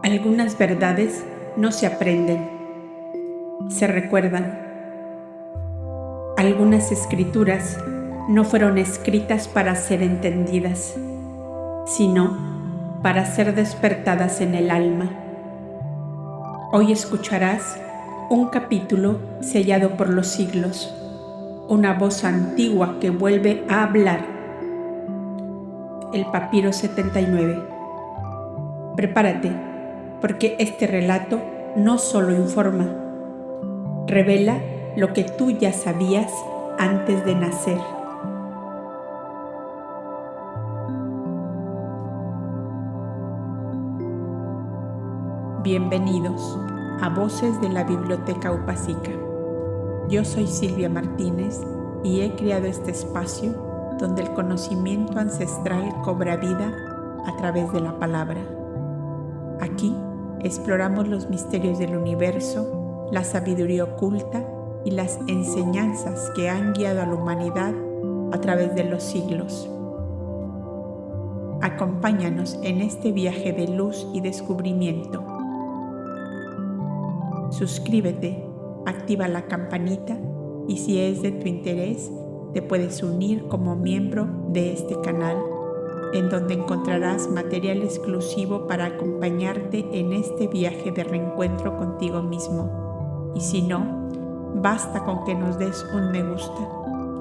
Algunas verdades no se aprenden, se recuerdan. Algunas escrituras no fueron escritas para ser entendidas, sino para ser despertadas en el alma. Hoy escucharás un capítulo sellado por los siglos, una voz antigua que vuelve a hablar. El Papiro 79. Prepárate, porque este relato no solo informa, revela lo que tú ya sabías antes de nacer. Bienvenidos a Voces de la Biblioteca Upasica. Yo soy Silvia Martínez y he creado este espacio donde el conocimiento ancestral cobra vida a través de la palabra. Aquí exploramos los misterios del universo, la sabiduría oculta y las enseñanzas que han guiado a la humanidad a través de los siglos. Acompáñanos en este viaje de luz y descubrimiento. Suscríbete, activa la campanita y si es de tu interés, te puedes unir como miembro de este canal, en donde encontrarás material exclusivo para acompañarte en este viaje de reencuentro contigo mismo. Y si no, basta con que nos des un me gusta,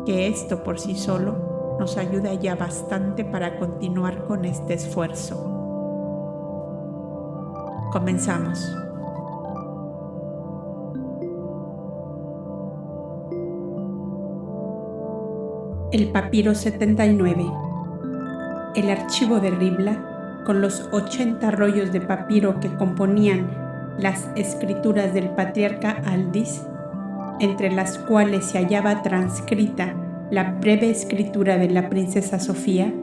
que esto por sí solo nos ayuda ya bastante para continuar con este esfuerzo. Comenzamos. El Papiro 79. El archivo de Ribla, con los 80 rollos de papiro que componían las escrituras del patriarca Aldis, entre las cuales se hallaba transcrita la breve escritura de la princesa Sofía,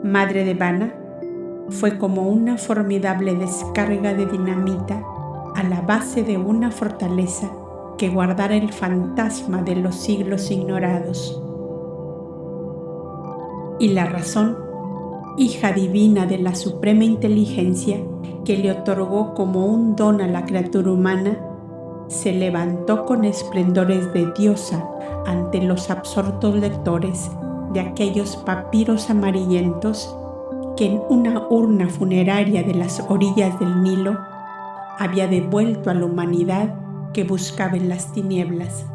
madre de Vana, fue como una formidable descarga de dinamita a la base de una fortaleza que guardara el fantasma de los siglos ignorados. Y la razón, hija divina de la suprema inteligencia que le otorgó como un don a la criatura humana, se levantó con esplendores de diosa ante los absortos lectores de aquellos papiros amarillentos que en una urna funeraria de las orillas del Nilo había devuelto a la humanidad que buscaba en las tinieblas.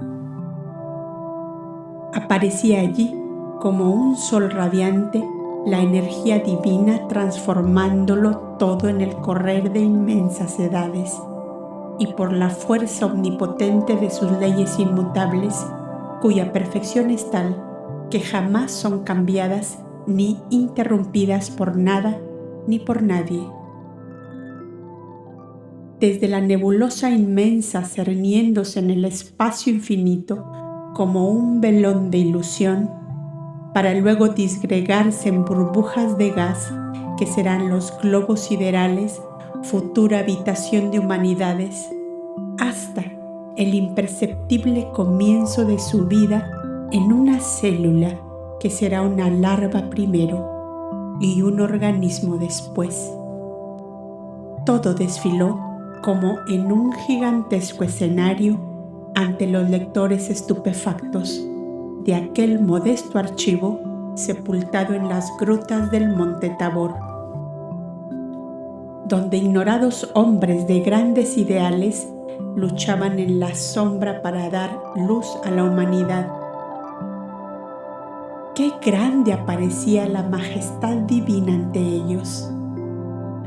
Aparecía allí como un sol radiante la energía divina transformándolo todo en el correr de inmensas edades, y por la fuerza omnipotente de sus leyes inmutables, cuya perfección es tal que jamás son cambiadas ni interrumpidas por nada ni por nadie. Desde la nebulosa inmensa cerniéndose en el espacio infinito como un velón de ilusión, para luego disgregarse en burbujas de gas que serán los globos siderales, futura habitación de humanidades, hasta el imperceptible comienzo de su vida en una célula que será una larva primero y un organismo después. Todo desfiló como en un gigantesco escenario ante los lectores estupefactos de aquel modesto archivo sepultado en las grutas del Monte Tabor, donde ignorados hombres de grandes ideales luchaban en la sombra para dar luz a la humanidad. Qué grande aparecía la majestad divina ante ellos.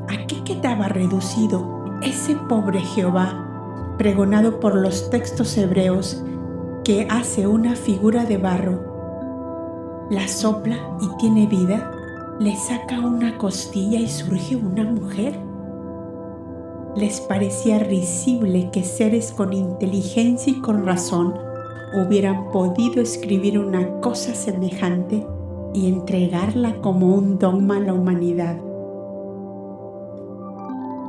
¿A qué quedaba reducido ese pobre Jehová, pregonado por los textos hebreos, que hace una figura de barro, la sopla y tiene vida, le saca una costilla y surge una mujer? Les parecía risible que seres con inteligencia y con razón hubieran podido escribir una cosa semejante y entregarla como un dogma a la humanidad.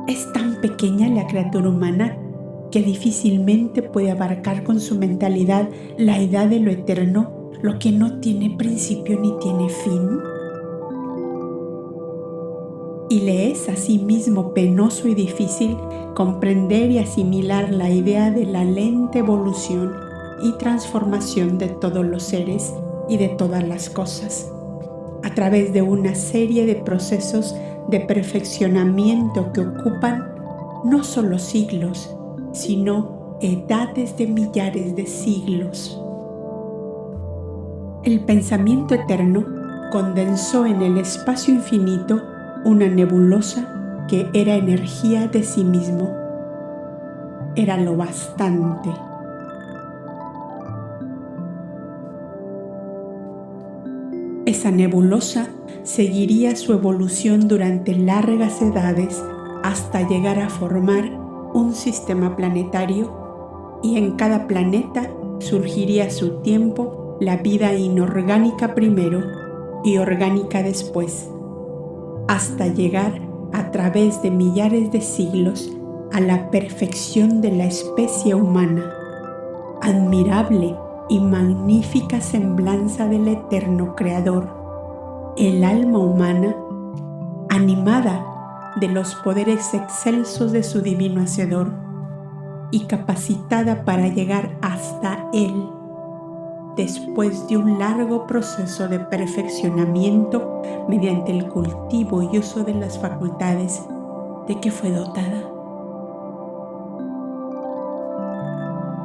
Es tan pequeña la criatura humana que difícilmente puede abarcar con su mentalidad la edad de lo eterno, lo que no tiene principio ni tiene fin. y le es asimismo penoso y difícil comprender y asimilar la idea de la lenta evolución y transformación de todos los seres y de todas las cosas, a través de una serie de procesos de perfeccionamiento que ocupan no solo siglos, sino edades de millares de siglos. El pensamiento eterno condensó en el espacio infinito una nebulosa que era energía de sí mismo. Era lo bastante. Esa nebulosa seguiría su evolución durante largas edades hasta llegar a formar un sistema planetario, y en cada planeta surgiría a su tiempo la vida inorgánica primero y orgánica después, hasta llegar a través de millares de siglos a la perfección de la especie humana, admirable y magnífica semblanza del eterno Creador, el alma humana, animada de los poderes excelsos de su divino Hacedor y capacitada para llegar hasta Él después de un largo proceso de perfeccionamiento mediante el cultivo y uso de las facultades de que fue dotada.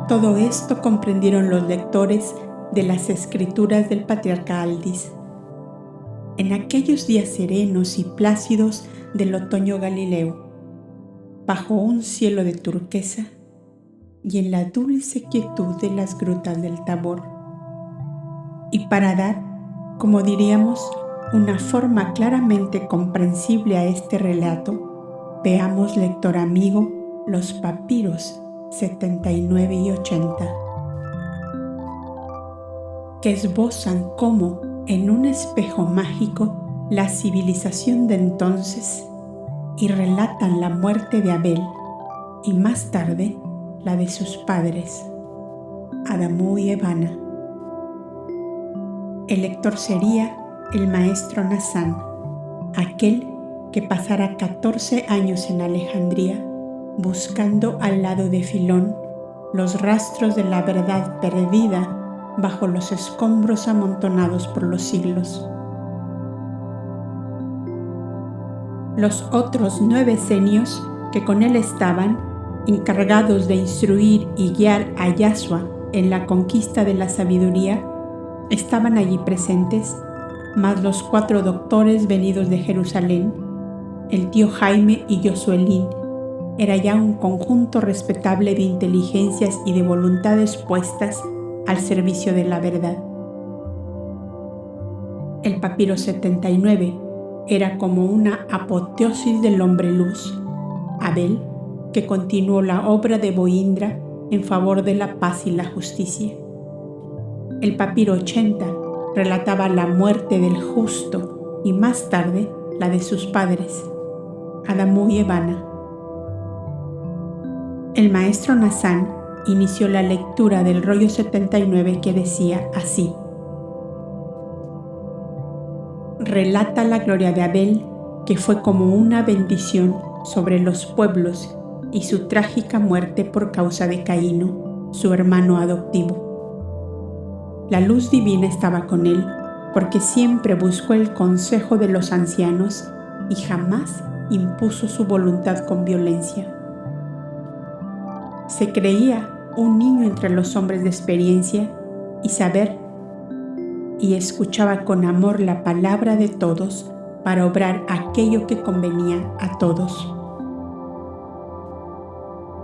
Todo esto comprendieron los lectores de las escrituras del patriarca Aldis. En aquellos días serenos y plácidos del otoño galileo, bajo un cielo de turquesa y en la dulce quietud de las grutas del Tabor. Y para dar, como diríamos, una forma claramente comprensible a este relato, veamos, lector amigo, los papiros 79 y 80, que esbozan cómo, en un espejo mágico, la civilización de entonces, y relatan la muerte de Abel y más tarde la de sus padres, Adamú y Evana. El lector sería el maestro Nazán, aquel que pasara 14 años en Alejandría buscando al lado de Filón los rastros de la verdad perdida bajo los escombros amontonados por los siglos. Los otros 9 senios que con él estaban, encargados de instruir y guiar a Yahshua en la conquista de la sabiduría, estaban allí presentes, más los 4 doctores venidos de Jerusalén, el tío Jaime y Josuelín. Era ya un conjunto respetable de inteligencias y de voluntades puestas al servicio de la verdad. El papiro 79 era como una apoteosis del hombre luz, Abel, que continuó la obra de Boindra en favor de la paz y la justicia. El papiro 80 relataba la muerte del justo y más tarde la de sus padres, Adamú y Evana. El maestro Nazán inició la lectura del rollo 79 que decía así: relata la gloria de Abel, que fue como una bendición sobre los pueblos, y su trágica muerte por causa de Caíno, su hermano adoptivo. La luz divina estaba con él, porque siempre buscó el consejo de los ancianos y jamás impuso su voluntad con violencia. Se creía un niño entre los hombres de experiencia y saber, y escuchaba con amor la palabra de todos para obrar aquello que convenía a todos.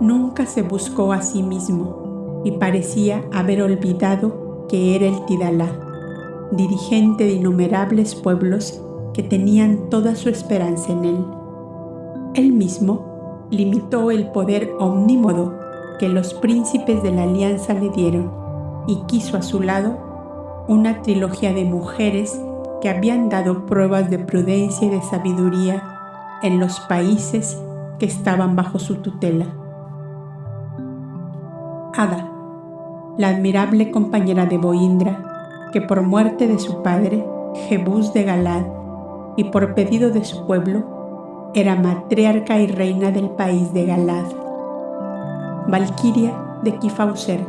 Nunca se buscó a sí mismo y parecía haber olvidado que era el Tidalá, dirigente de innumerables pueblos que tenían toda su esperanza en él. Él mismo limitó el poder omnímodo que los príncipes de la alianza le dieron y quiso a su lado una trilogía de mujeres que habían dado pruebas de prudencia y de sabiduría en los países que estaban bajo su tutela. Ada, la admirable compañera de Boindra, que por muerte de su padre, Jebús de Galad, y por pedido de su pueblo, era matriarca y reina del país de Galad, Valquiria de Kifauser,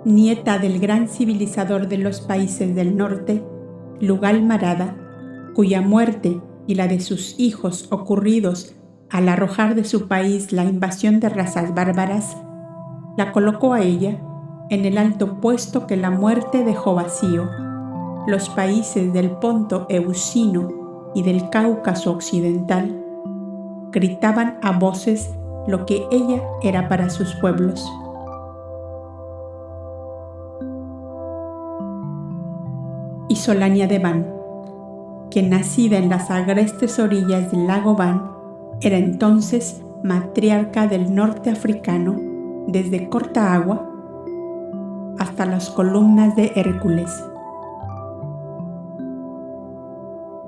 nieta del gran civilizador de los países del norte, Lugal Marada, cuya muerte y la de sus hijos ocurridos al arrojar de su país la invasión de razas bárbaras, la colocó a ella en el alto puesto que la muerte dejó vacío. Los países del Ponto Eusino y del Cáucaso occidental gritaban a voces lo que ella era para sus pueblos. Y Solania de Van, que nacida en las agrestes orillas del lago Van, era entonces matriarca del norte africano desde Corta Agua hasta las columnas de Hércules,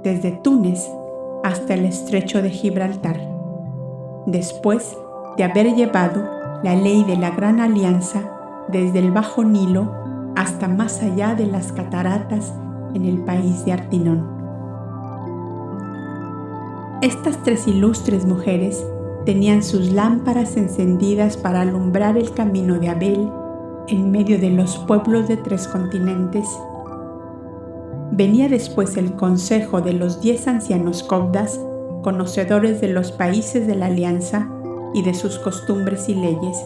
desde Túnez hasta el estrecho de Gibraltar, después de haber llevado la ley de la Gran Alianza desde el Bajo Nilo hasta más allá de las cataratas en el país de Artinón. Estas tres ilustres mujeres tenían sus lámparas encendidas para alumbrar el camino de Abel en medio de los pueblos de 3 continentes. Venía después el consejo de los 10 ancianos copdas, conocedores de los países de la alianza y de sus costumbres y leyes.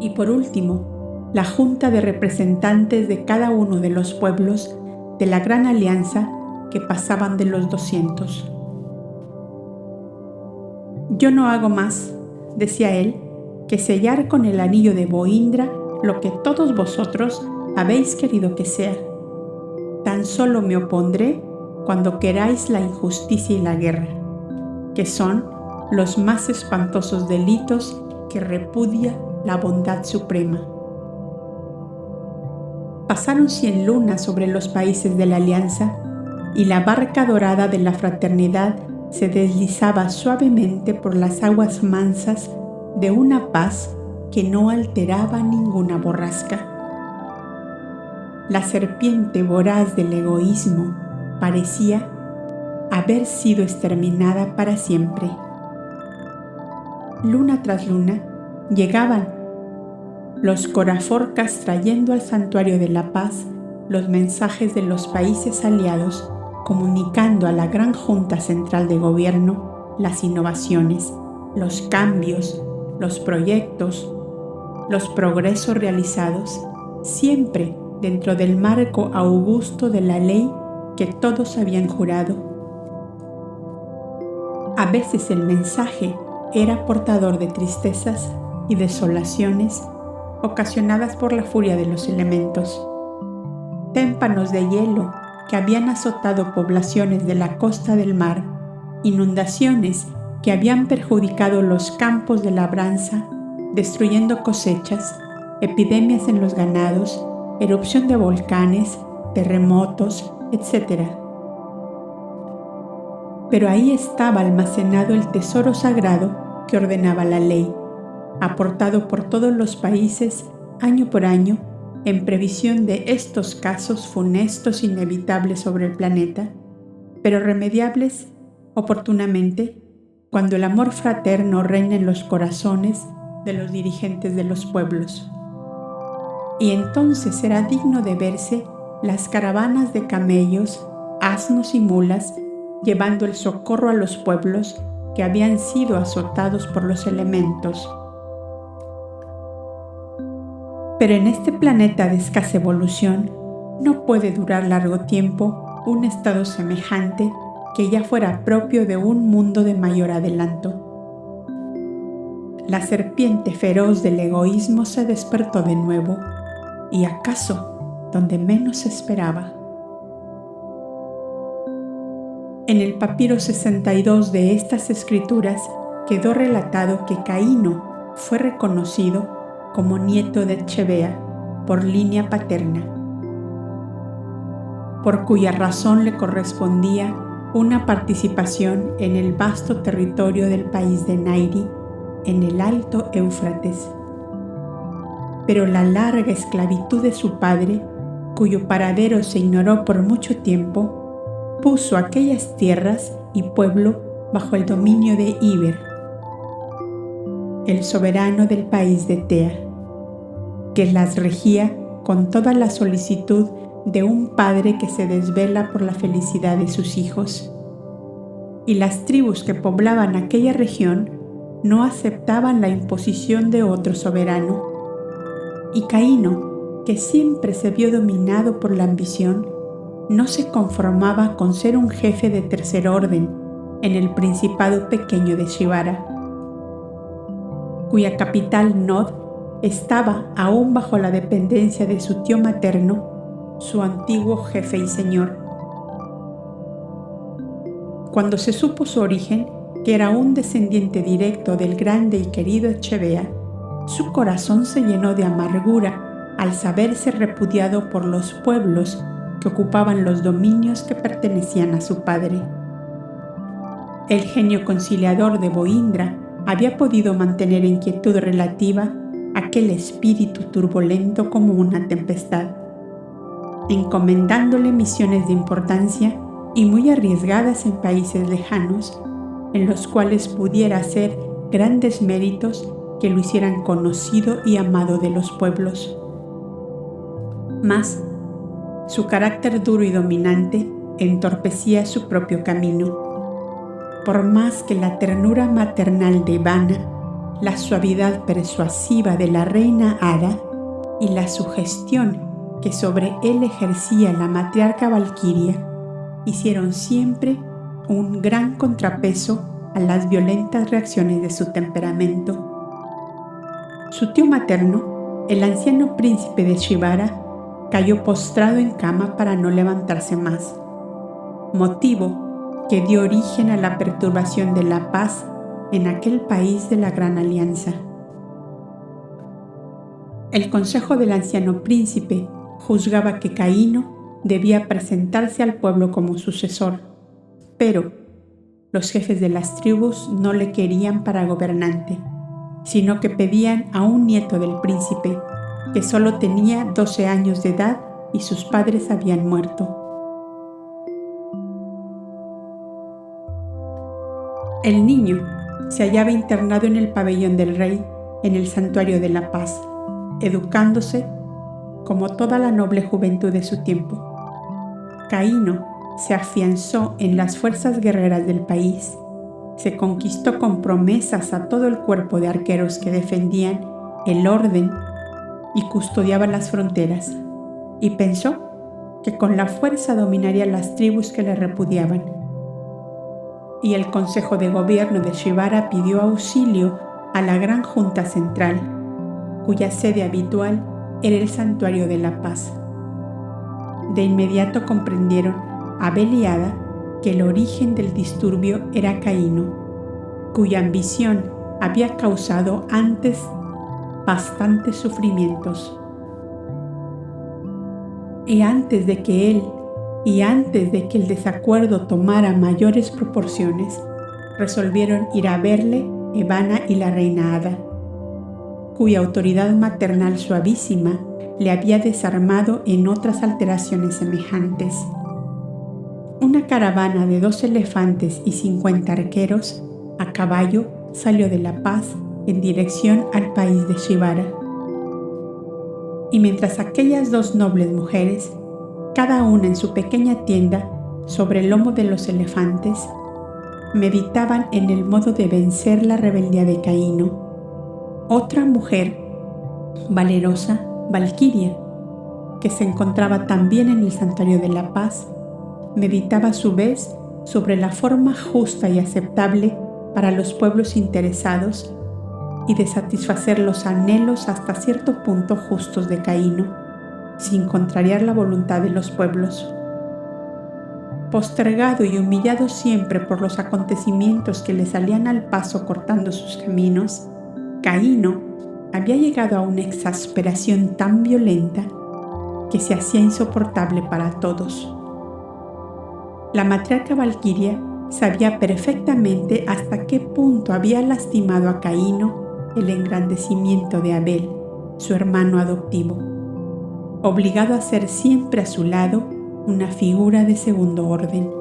Y por último, la junta de representantes de cada uno de los pueblos de la Gran Alianza que pasaban de los 200. Yo no hago más, decía él, que sellar con el anillo de Boindra lo que todos vosotros habéis querido que sea. Tan solo me opondré cuando queráis la injusticia y la guerra, que son los más espantosos delitos que repudia la bondad suprema. Pasaron 100 lunas sobre los países de la alianza y la barca dorada de la fraternidad se deslizaba suavemente por las aguas mansas de una paz que no alteraba ninguna borrasca. La serpiente voraz del egoísmo parecía haber sido exterminada para siempre. Luna tras luna llegaban los coraforcas trayendo al santuario de la paz los mensajes de los países aliados, comunicando a la gran Junta Central de Gobierno las innovaciones, los cambios, los proyectos, los progresos realizados, siempre dentro del marco augusto de la ley que todos habían jurado. A veces el mensaje era portador de tristezas y desolaciones ocasionadas por la furia de los elementos. Témpanos de hielo que habían azotado poblaciones de la costa del mar, inundaciones que habían perjudicado los campos de labranza, destruyendo cosechas, epidemias en los ganados, erupción de volcanes, terremotos, etc. Pero ahí estaba almacenado el tesoro sagrado que ordenaba la ley, aportado por todos los países año por año en previsión de estos casos funestos inevitables sobre el planeta, pero remediables oportunamente cuando el amor fraterno reina en los corazones de los dirigentes de los pueblos. Y entonces será digno de verse las caravanas de camellos, asnos y mulas llevando el socorro a los pueblos que habían sido azotados por los elementos. Pero en este planeta de escasa evolución no puede durar largo tiempo un estado semejante que ya fuera propio de un mundo de mayor adelanto. La serpiente feroz del egoísmo se despertó de nuevo, y acaso donde menos se esperaba. En el papiro 62 de estas escrituras quedó relatado que Caíno fue reconocido como nieto de Chebea por línea paterna, por cuya razón le correspondía una participación en el vasto territorio del país de Nairi, en el Alto Éufrates. Pero la larga esclavitud de su padre, cuyo paradero se ignoró por mucho tiempo, puso aquellas tierras y pueblo bajo el dominio de Iber, el soberano del país de Tea, que las regía con toda la solicitud de un padre que se desvela por la felicidad de sus hijos. Y las tribus que poblaban aquella región no aceptaban la imposición de otro soberano. Y Caíno, que siempre se vio dominado por la ambición, no se conformaba con ser un jefe de tercer orden en el principado pequeño de Shibara, cuya capital Nod estaba aún bajo la dependencia de su tío materno, su antiguo jefe y señor. Cuando se supo su origen, que era un descendiente directo del grande y querido Echevea, su corazón se llenó de amargura al saberse repudiado por los pueblos que ocupaban los dominios que pertenecían a su padre. El genio conciliador de Boindra había podido mantener en quietud relativa aquel espíritu turbulento como una tempestad, encomendándole misiones de importancia y muy arriesgadas en países lejanos, en los cuales pudiera hacer grandes méritos que lo hicieran conocido y amado de los pueblos. Mas, su carácter duro y dominante entorpecía su propio camino. Por más que la ternura maternal de Ivana, la suavidad persuasiva de la reina Hada y la sugestión que sobre él ejercía la matriarca Valquiria hicieron siempre un gran contrapeso a las violentas reacciones de su temperamento. Su tío materno, el anciano príncipe de Shibara, cayó postrado en cama para no levantarse más, motivo que dio origen a la perturbación de la paz en aquel país de la Gran Alianza. El consejo del anciano príncipe juzgaba que Caíno debía presentarse al pueblo como sucesor, pero los jefes de las tribus no le querían para gobernante, sino que pedían a un nieto del príncipe, que solo tenía 12 años de edad y sus padres habían muerto. El niño se hallaba internado en el pabellón del rey, en el santuario de la paz, educándose como toda la noble juventud de su tiempo. Caíno se afianzó en las fuerzas guerreras del país, se conquistó con promesas a todo el cuerpo de arqueros que defendían el orden y custodiaban las fronteras, y pensó que con la fuerza dominaría las tribus que le repudiaban. Y el Consejo de Gobierno de Shibara pidió auxilio a la Gran Junta Central, cuya sede habitual era el Santuario de la Paz. De inmediato comprendieron Abel y Hada que el origen del disturbio era Caíno, cuya ambición había causado antes bastantes sufrimientos. Y antes de que el desacuerdo tomara mayores proporciones, resolvieron ir a verle Ivana y la reina Hada, cuya autoridad maternal suavísima le había desarmado en otras alteraciones semejantes. Una caravana de 2 elefantes y 50 arqueros a caballo salió de La Paz en dirección al país de Shibara. Y mientras aquellas 2 nobles mujeres, cada una en su pequeña tienda sobre el lomo de los elefantes, meditaban en el modo de vencer la rebeldía de Caíno, otra mujer valerosa, Valquiria, que se encontraba también en el Santuario de la Paz, meditaba a su vez sobre la forma justa y aceptable para los pueblos interesados y de satisfacer los anhelos hasta cierto punto justos de Caíno, sin contrariar la voluntad de los pueblos. Postergado y humillado siempre por los acontecimientos que le salían al paso cortando sus caminos, Caíno había llegado a una exasperación tan violenta que se hacía insoportable para todos. La matriarca Valquiria sabía perfectamente hasta qué punto había lastimado a Caíno el engrandecimiento de Abel, su hermano adoptivo, obligado a ser siempre a su lado una figura de segundo orden.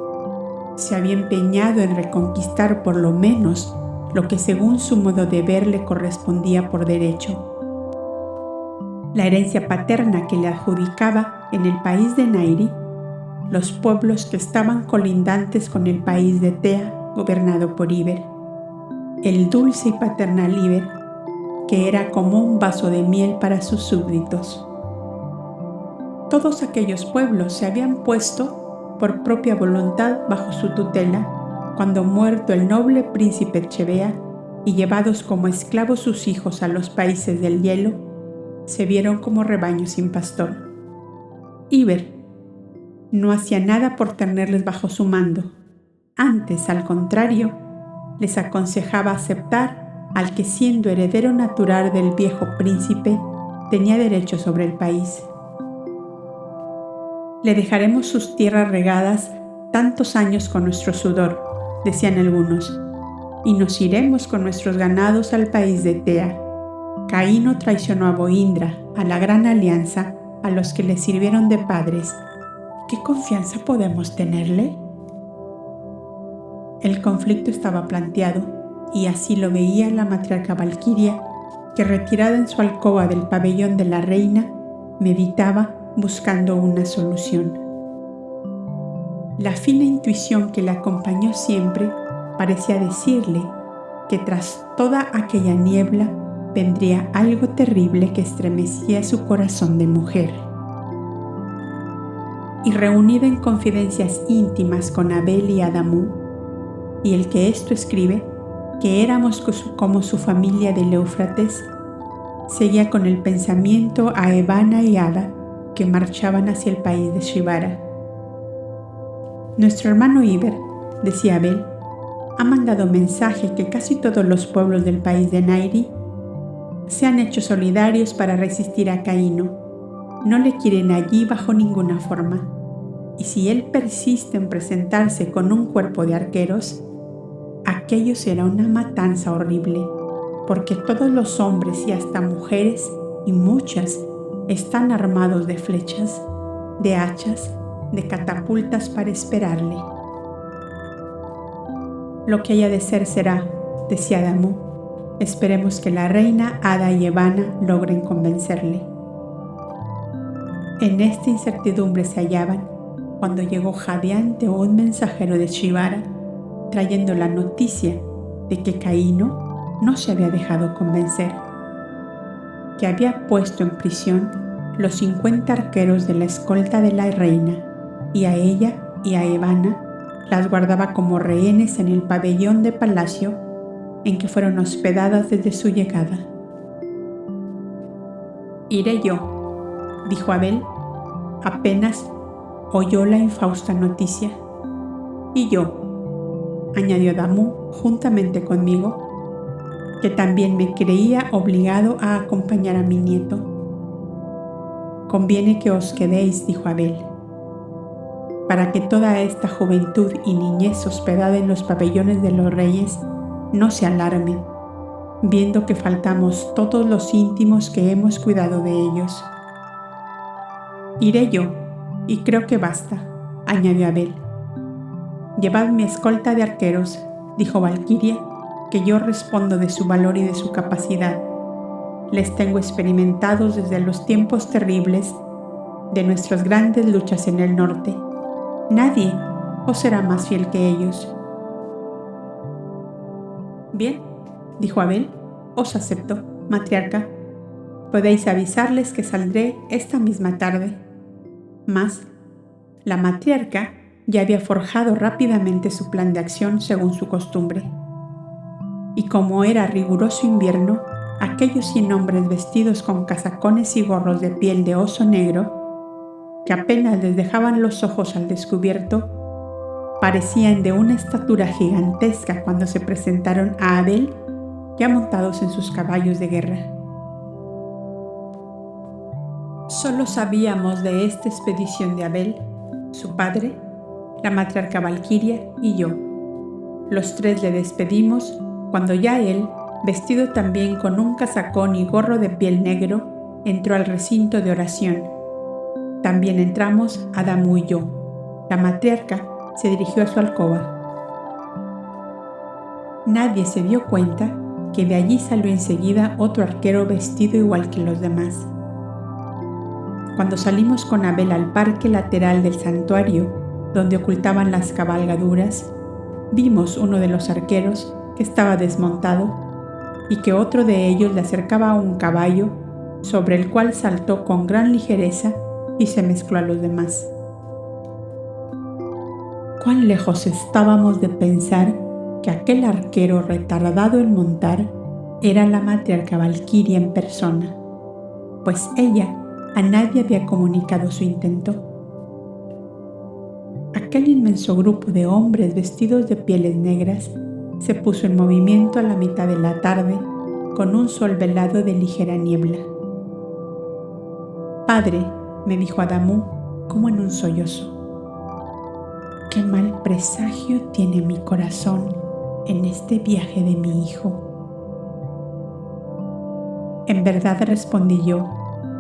se había empeñado en reconquistar por lo menos lo que según su modo de ver le correspondía por derecho. La herencia paterna que le adjudicaba en el país de Nairi los pueblos que estaban colindantes con el país de Tea, gobernado por Iber. El dulce y paternal Iber, que era como un vaso de miel para sus súbditos. Todos aquellos pueblos se habían puesto por propia voluntad bajo su tutela cuando muerto el noble príncipe Chebea y llevados como esclavos sus hijos a los países del hielo, se vieron como rebaño sin pastor. Iber no hacía nada por tenerles bajo su mando. Antes, al contrario, les aconsejaba aceptar al que, siendo heredero natural del viejo príncipe, tenía derecho sobre el país. Le dejaremos sus tierras regadas tantos años con nuestro sudor, decían algunos, y nos iremos con nuestros ganados al país de Tea. Caíno traicionó a Boindra, a la gran alianza, a los que le sirvieron de padres. ¿Qué confianza podemos tenerle? El conflicto estaba planteado, y así lo veía la matriarca Valquiria, que retirada en su alcoba del pabellón de la reina, meditaba buscando una solución. La fina intuición que la acompañó siempre parecía decirle que tras toda aquella niebla vendría algo terrible que estremecía su corazón de mujer. Y reunida en confidencias íntimas con Abel y Adamú, y el que esto escribe, que éramos como su familia del Éufrates, seguía con el pensamiento a Evana y Ada, que marchaban hacia el país de Shivara. Nuestro hermano Iber, decía Abel, ha mandado mensaje que casi todos los pueblos del país de Nairi se han hecho solidarios para resistir a Caíno. No le quieren allí bajo ninguna forma. Y si él persiste en presentarse con un cuerpo de arqueros, aquello será una matanza horrible, porque todos los hombres y hasta mujeres, y muchas, están armados de flechas, de hachas, de catapultas para esperarle. Lo que haya de ser será, decía Adamú. Esperemos que la reina, Ada y Evana logren convencerle. En esta incertidumbre se hallaban cuando llegó jadeante un mensajero de Shivara trayendo la noticia de que Caíno no se había dejado convencer, que había puesto en prisión los 50 arqueros de la escolta de la reina, y a ella y a Evana las guardaba como rehenes en el pabellón de palacio en que fueron hospedadas desde su llegada. «Iré yo», dijo Abel, apenas oyó la infausta noticia. «Y yo», añadió Adamú juntamente conmigo, que también me creía obligado a acompañar a mi nieto. «Conviene que os quedéis», dijo Abel, «para que toda esta juventud y niñez hospedada en los pabellones de los reyes no se alarmen, viendo que faltamos todos los íntimos que hemos cuidado de ellos». «Iré yo, y creo que basta», añadió Abel. «Llevad mi escolta de arqueros», dijo Valquiria, «que yo respondo de su valor y de su capacidad. Les tengo experimentados desde los tiempos terribles de nuestras grandes luchas en el norte. Nadie os será más fiel que ellos». «Bien», dijo Abel, «os acepto, matriarca. Podéis avisarles que saldré esta misma tarde». Mas la matriarca ya había forjado rápidamente su plan de acción según su costumbre. Y como era riguroso invierno, aquellos 100 hombres vestidos con casacones y gorros de piel de oso negro, que apenas les dejaban los ojos al descubierto, parecían de una estatura gigantesca cuando se presentaron a Abel ya montados en sus caballos de guerra. Solo sabíamos de esta expedición de Abel, su padre, la matriarca Valquiria y yo. Los tres le despedimos cuando ya él, vestido también con un casacón y gorro de piel negro, entró al recinto de oración. También entramos Adamú y yo. La matriarca se dirigió a su alcoba. Nadie se dio cuenta que de allí salió enseguida otro arquero vestido igual que los demás. Cuando salimos con Abel al parque lateral del santuario, donde ocultaban las cabalgaduras, vimos uno de los arqueros que estaba desmontado y que otro de ellos le acercaba a un caballo sobre el cual saltó con gran ligereza y se mezcló a los demás. Cuán lejos estábamos de pensar que aquel arquero retardado en montar era la matriarca Valquiria en persona, pues ella a nadie había comunicado su intento. Aquel inmenso grupo de hombres vestidos de pieles negras se puso en movimiento a la mitad de la tarde con un sol velado de ligera niebla. «Padre», me dijo Adamú, como en un sollozo, «qué mal presagio tiene mi corazón en este viaje de mi hijo». «En verdad», respondí yo,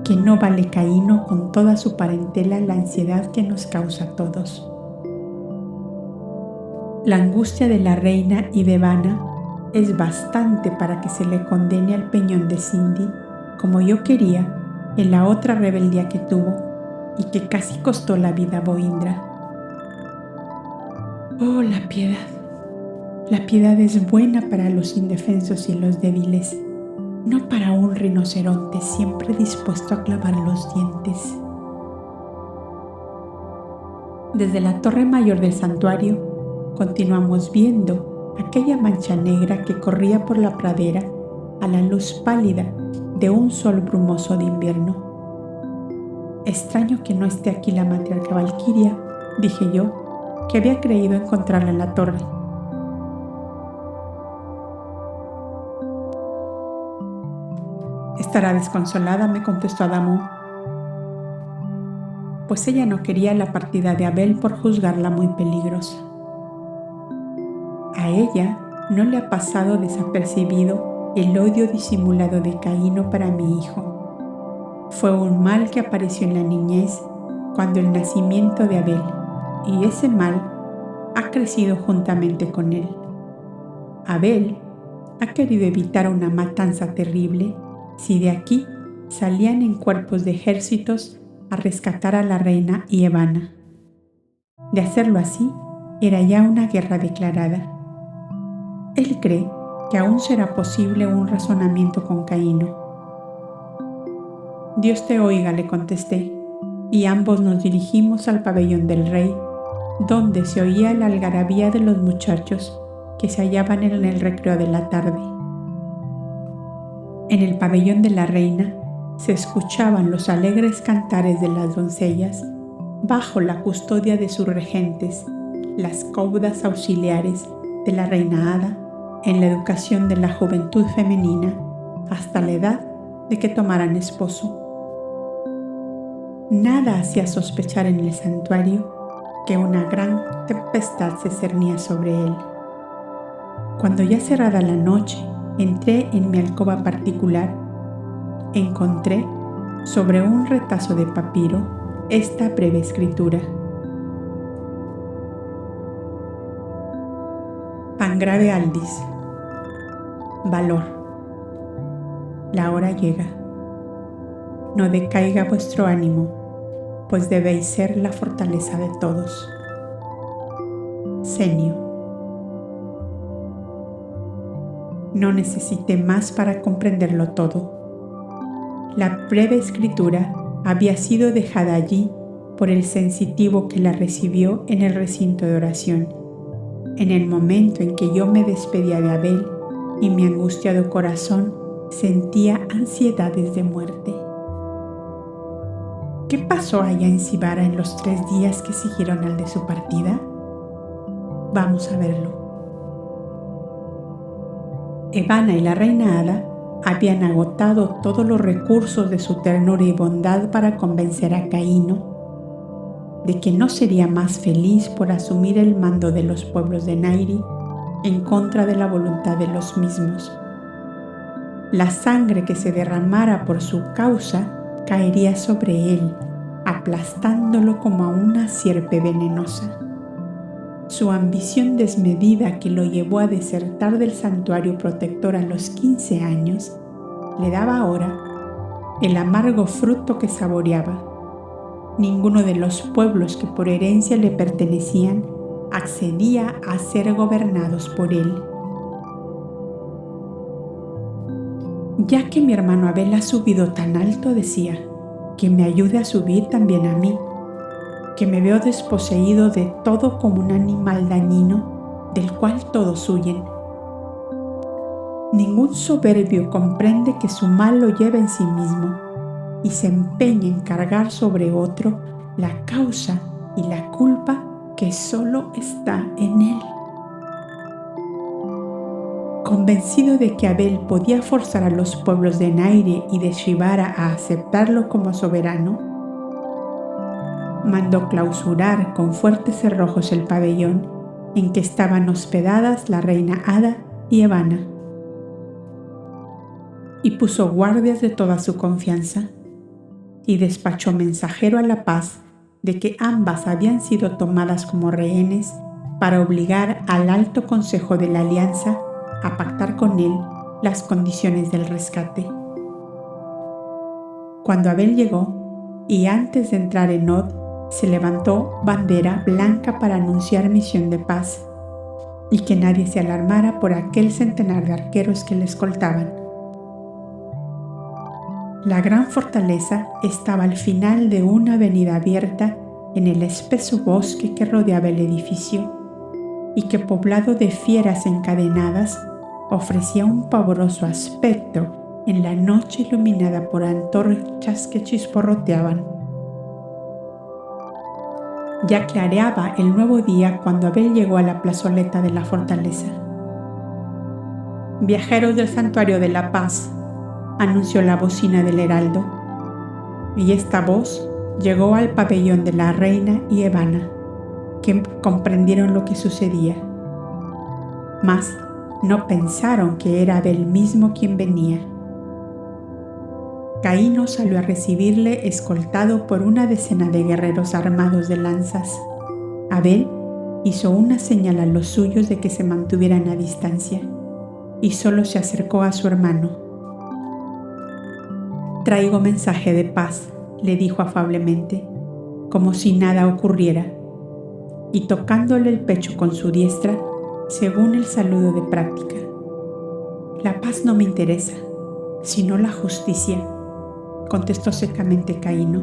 «que no vale Caíno con toda su parentela la ansiedad que nos causa a todos». La angustia de la reina y de Evana es bastante para que se le condene al peñón de Scindi, como yo quería, en la otra rebeldía que tuvo y que casi costó la vida a Boindra. Oh, la piedad. La piedad es buena para los indefensos y los débiles, no para un rinoceronte siempre dispuesto a clavar los dientes. Desde la torre mayor del santuario continuamos viendo aquella mancha negra que corría por la pradera a la luz pálida de un sol brumoso de invierno. Extraño que no esté aquí la matriarca Valquiria, dije yo, que había creído encontrarla en la torre. Estará desconsolada, me contestó Adamú, pues ella no quería la partida de Abel por juzgarla muy peligrosa. A ella no le ha pasado desapercibido el odio disimulado de Caíno para mi hijo. Fue un mal que apareció en la niñez cuando el nacimiento de Abel, y ese mal ha crecido juntamente con él. Abel ha querido evitar una matanza terrible si de aquí salían en cuerpos de ejércitos a rescatar a la reina y Evana. De hacerlo así, era ya una guerra declarada. Él cree que aún será posible un razonamiento con Caíno. Dios te oiga, le contesté, y ambos nos dirigimos al pabellón del rey, donde se oía la algarabía de los muchachos que se hallaban en el recreo de la tarde. En el pabellón de la reina se escuchaban los alegres cantares de las doncellas bajo la custodia de sus regentes, las caudas auxiliares de la reina Hada en la educación de la juventud femenina hasta la edad de que tomaran esposo. Nada hacía sospechar en el santuario que una gran tempestad se cernía sobre él. Cuando ya cerrada la noche entré en mi alcoba particular, encontré sobre un retazo de papiro esta breve escritura: Pangrave Aldis. Valor. La hora llega. No decaiga vuestro ánimo, pues debéis ser la fortaleza de todos. Senio. No necesité más para comprenderlo todo. La breve escritura había sido dejada allí por el sensitivo que la recibió en el recinto de oración, en el momento en que yo me despedía de Abel y mi angustiado corazón sentía ansiedades de muerte. ¿Qué pasó allá en Sibara en los 3 días que siguieron al de su partida? Vamos a verlo. Evana y la reina Hada habían agotado todos los recursos de su ternura y bondad para convencer a Caíno de que no sería más feliz por asumir el mando de los pueblos de Nairi en contra de la voluntad de los mismos. La sangre que se derramara por su causa caería sobre él, aplastándolo como a una sierpe venenosa. Su ambición desmedida que lo llevó a desertar del santuario protector a los 15 años, le daba ahora el amargo fruto que saboreaba. Ninguno de los pueblos que por herencia le pertenecían accedía a ser gobernados por él. Ya que mi hermano Abel ha subido tan alto, decía, que me ayude a subir también a mí, que me veo desposeído de todo como un animal dañino del cual todos huyen. Ningún soberbio comprende que su mal lo lleva en sí mismo y se empeña en cargar sobre otro la causa y la culpa que solo está en él. Convencido de que Abel podía forzar a los pueblos de Naire y de Shibara a aceptarlo como soberano, mandó clausurar con fuertes cerrojos el pabellón en que estaban hospedadas la reina Ada y Evanna, y puso guardias de toda su confianza, y despachó mensajero a la paz de que ambas habían sido tomadas como rehenes para obligar al Alto Consejo de la Alianza a pactar con él las condiciones del rescate. Cuando Abel llegó, y antes de entrar en Od, se levantó bandera blanca para anunciar misión de paz, y que nadie se alarmara por aquel centenar de arqueros que le escoltaban. La gran fortaleza estaba al final de una avenida abierta en el espeso bosque que rodeaba el edificio, y que, poblado de fieras encadenadas, ofrecía un pavoroso aspecto en la noche iluminada por antorchas que chisporroteaban. Ya clareaba el nuevo día cuando Abel llegó a la plazoleta de la fortaleza. «Viajeros del Santuario de la Paz», anunció la bocina del heraldo, y esta voz llegó al pabellón de la reina y Evanna, que comprendieron lo que sucedía. Mas no pensaron que era Abel mismo quien venía. Caíno salió a recibirle escoltado por una decena de guerreros armados de lanzas. Abel hizo una señal a los suyos de que se mantuvieran a distancia, y solo se acercó a su hermano. «Traigo mensaje de paz», le dijo afablemente, como si nada ocurriera, y tocándole el pecho con su diestra, según el saludo de práctica. «La paz no me interesa, sino la justicia», contestó secamente Caíno.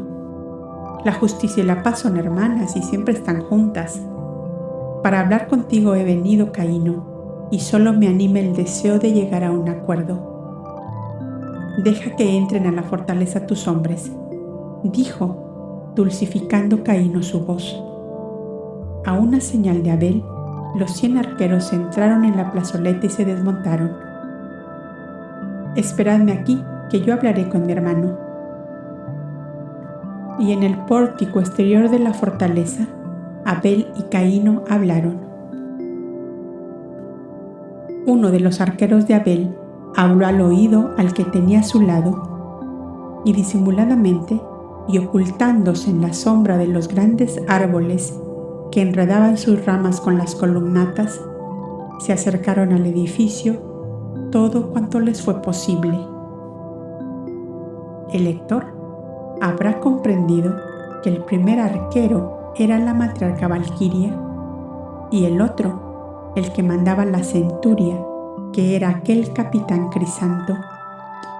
«La justicia y la paz son hermanas y siempre están juntas. Para hablar contigo he venido, Caíno, y solo me anima el deseo de llegar a un acuerdo. Deja que entren a la fortaleza tus hombres», dijo, dulcificando Caíno su voz. A una señal de Abel, los 100 arqueros entraron en la plazoleta y se desmontaron. «Esperadme aquí, que yo hablaré con mi hermano». Y en el pórtico exterior de la fortaleza, Abel y Caíno hablaron. Uno de los arqueros de Abel habló al oído al que tenía a su lado, y disimuladamente, y ocultándose en la sombra de los grandes árboles que enredaban sus ramas con las columnatas, se acercaron al edificio todo cuanto les fue posible. El lector habrá comprendido que el primer arquero era la matriarca Valquiria, y el otro, el que mandaba la centuria, que era aquel capitán Crisanto,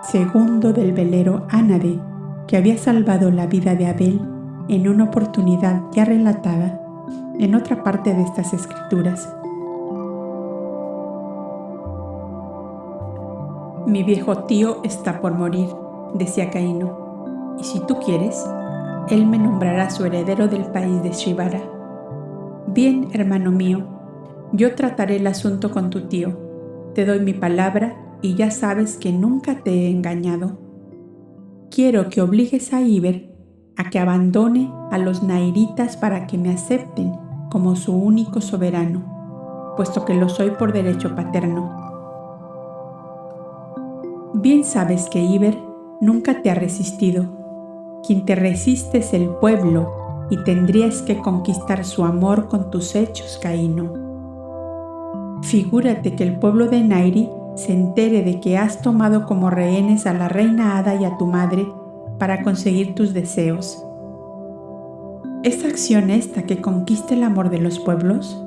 segundo del velero Ánade, que había salvado la vida de Abel en una oportunidad ya relatada en otra parte de estas escrituras. «Mi viejo tío está por morir», decía Caíno, «y si tú quieres, él me nombrará su heredero del país de Shibara. Bien, hermano mío, yo trataré el asunto con tu tío. Te doy mi palabra y ya sabes que nunca te he engañado. Quiero que obligues a Iber a que abandone a los nairitas para que me acepten como su único soberano, puesto que lo soy por derecho paterno. Bien sabes que Iber nunca te ha resistido. Quien te resiste es el pueblo, y tendrías que conquistar su amor con tus hechos, Caíno. Figúrate que el pueblo de Nairi se entere de que has tomado como rehenes a la reina Hada y a tu madre para conseguir tus deseos. ¿Es acción esta que conquista el amor de los pueblos?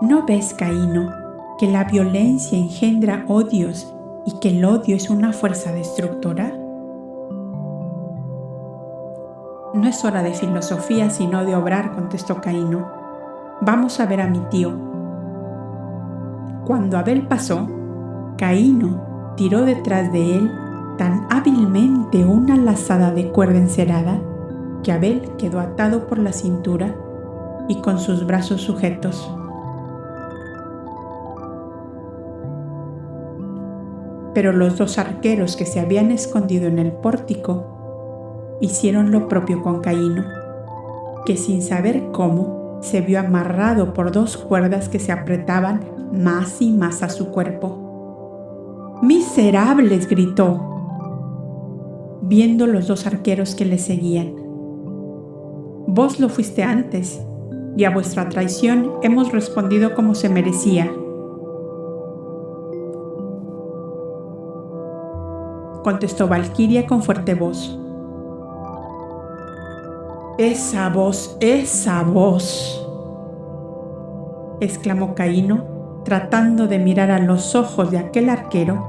¿No ves, Caíno, que la violencia engendra odios y que el odio es una fuerza destructora? No es hora de filosofía sino de obrar, contestó Caíno. Vamos a ver a mi tío. Cuando Abel pasó, Caíno tiró detrás de él tan hábilmente una lazada de cuerda encerada que Abel quedó atado por la cintura y con sus brazos sujetos. Pero los dos arqueros que se habían escondido en el pórtico hicieron lo propio con Caíno, que sin saber cómo se vio amarrado por dos cuerdas que se apretaban más y más a su cuerpo. ¡Miserables!, gritó, viendo los dos arqueros que le seguían. Vos lo fuiste antes, y a vuestra traición hemos respondido como se merecía. Contestó Valquiria con fuerte voz. ¡Esa voz! Exclamó Caíno, tratando de mirar a los ojos de aquel arquero,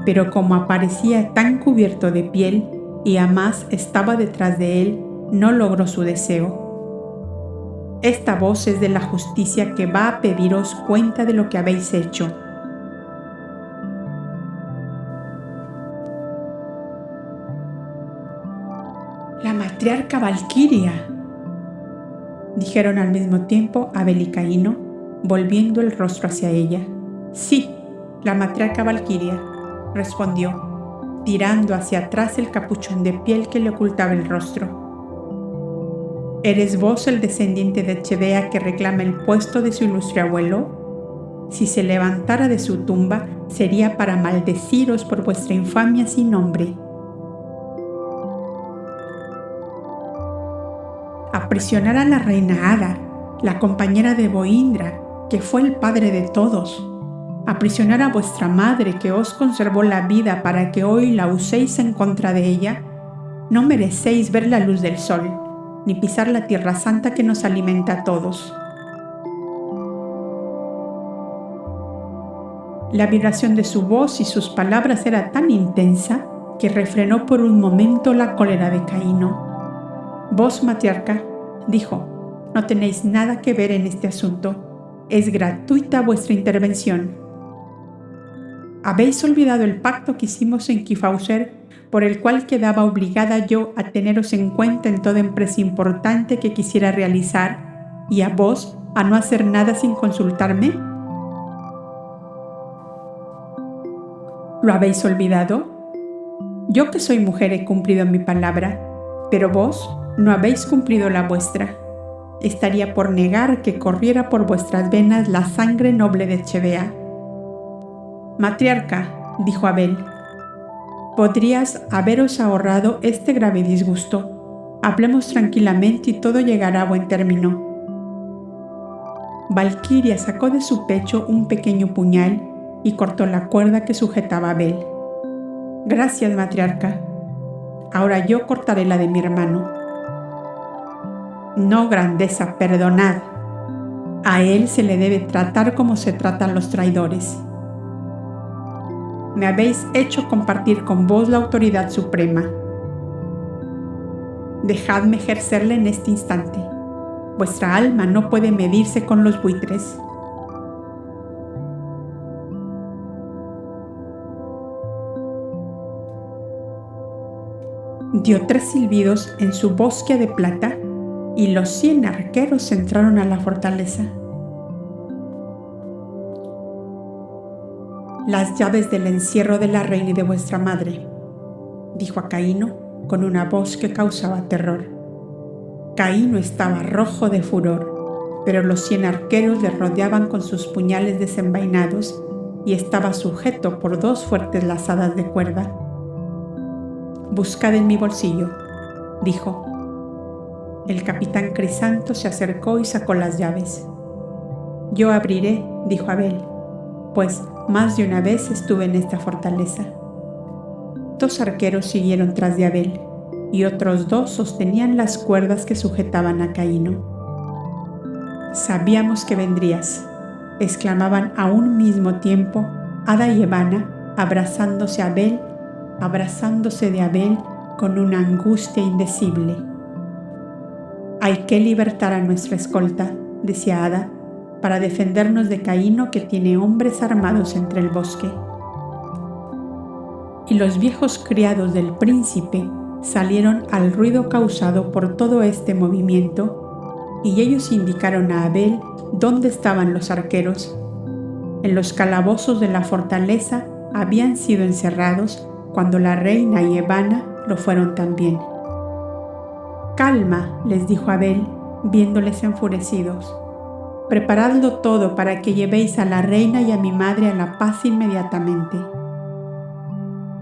pero como aparecía tan cubierto de piel y además estaba detrás de él, no logró su deseo. Esta voz es de la justicia que va a pediros cuenta de lo que habéis hecho. ¡La matriarca Valquiria!, dijeron al mismo tiempo Abel y Caíno, volviendo el rostro hacia ella. Sí, la matriarca Valquiria, respondió, tirando hacia atrás el capuchón de piel que le ocultaba el rostro. ¿Eres vos el descendiente de Echevea que reclama el puesto de su ilustre abuelo? Si se levantara de su tumba, sería para maldeciros por vuestra infamia sin nombre. Aprisionar a la reina Hada, la compañera de Boindra, que fue el padre de todos. Aprisionar a vuestra madre, que os conservó la vida para que hoy la uséis en contra de ella. No merecéis ver la luz del sol, ni pisar la tierra santa que nos alimenta a todos. La vibración de su voz y sus palabras era tan intensa que refrenó por un momento la cólera de Caíno. Vos, matriarca, dijo, no tenéis nada que ver en este asunto. Es gratuita vuestra intervención. ¿Habéis olvidado el pacto que hicimos en Kifauser, por el cual quedaba obligada yo a teneros en cuenta en toda empresa importante que quisiera realizar, y a vos a no hacer nada sin consultarme? ¿Lo habéis olvidado? Yo que soy mujer he cumplido mi palabra, pero vos no habéis cumplido la vuestra. Estaría por negar que corriera por vuestras venas la sangre noble de Echevea. Matriarca, dijo Abel, podrías haberos ahorrado este grave disgusto. Hablemos tranquilamente y todo llegará a buen término. Valquiria sacó de su pecho un pequeño puñal y cortó la cuerda que sujetaba a Abel. Gracias, matriarca. Ahora yo cortaré la de mi hermano. No, grandeza, perdonad. A él se le debe tratar como se tratan los traidores. Me habéis hecho compartir con vos la autoridad suprema. Dejadme ejercerla en este instante. Vuestra alma no puede medirse con los buitres. Dio 3 silbidos en su bosque de plata y los 100 arqueros entraron a la fortaleza. Las llaves del encierro de la reina y de vuestra madre, dijo a Caíno con una voz que causaba terror. Caíno estaba rojo de furor, pero los 100 arqueros le rodeaban con sus puñales desenvainados y estaba sujeto por 2 fuertes lazadas de cuerda. Buscad en mi bolsillo, dijo. El capitán Crisanto se acercó y sacó las llaves. «Yo abriré», dijo Abel, «pues más de una vez estuve en esta fortaleza». 2 arqueros siguieron tras de Abel, y otros 2 sostenían las cuerdas que sujetaban a Caíno. «Sabíamos que vendrías», exclamaban a un mismo tiempo Ada y Evana, abrazándose de Abel con una angustia indecible. «Hay que libertar a nuestra escolta», decía Ada, «para defendernos de Caíno, que tiene hombres armados entre el bosque». Y los viejos criados del príncipe salieron al ruido causado por todo este movimiento, y ellos indicaron a Abel dónde estaban los arqueros. En los calabozos de la fortaleza habían sido encerrados cuando la reina y Evana lo fueron también. «Calma», les dijo Abel, viéndoles enfurecidos. «Preparadlo todo para que llevéis a la reina y a mi madre a la paz inmediatamente.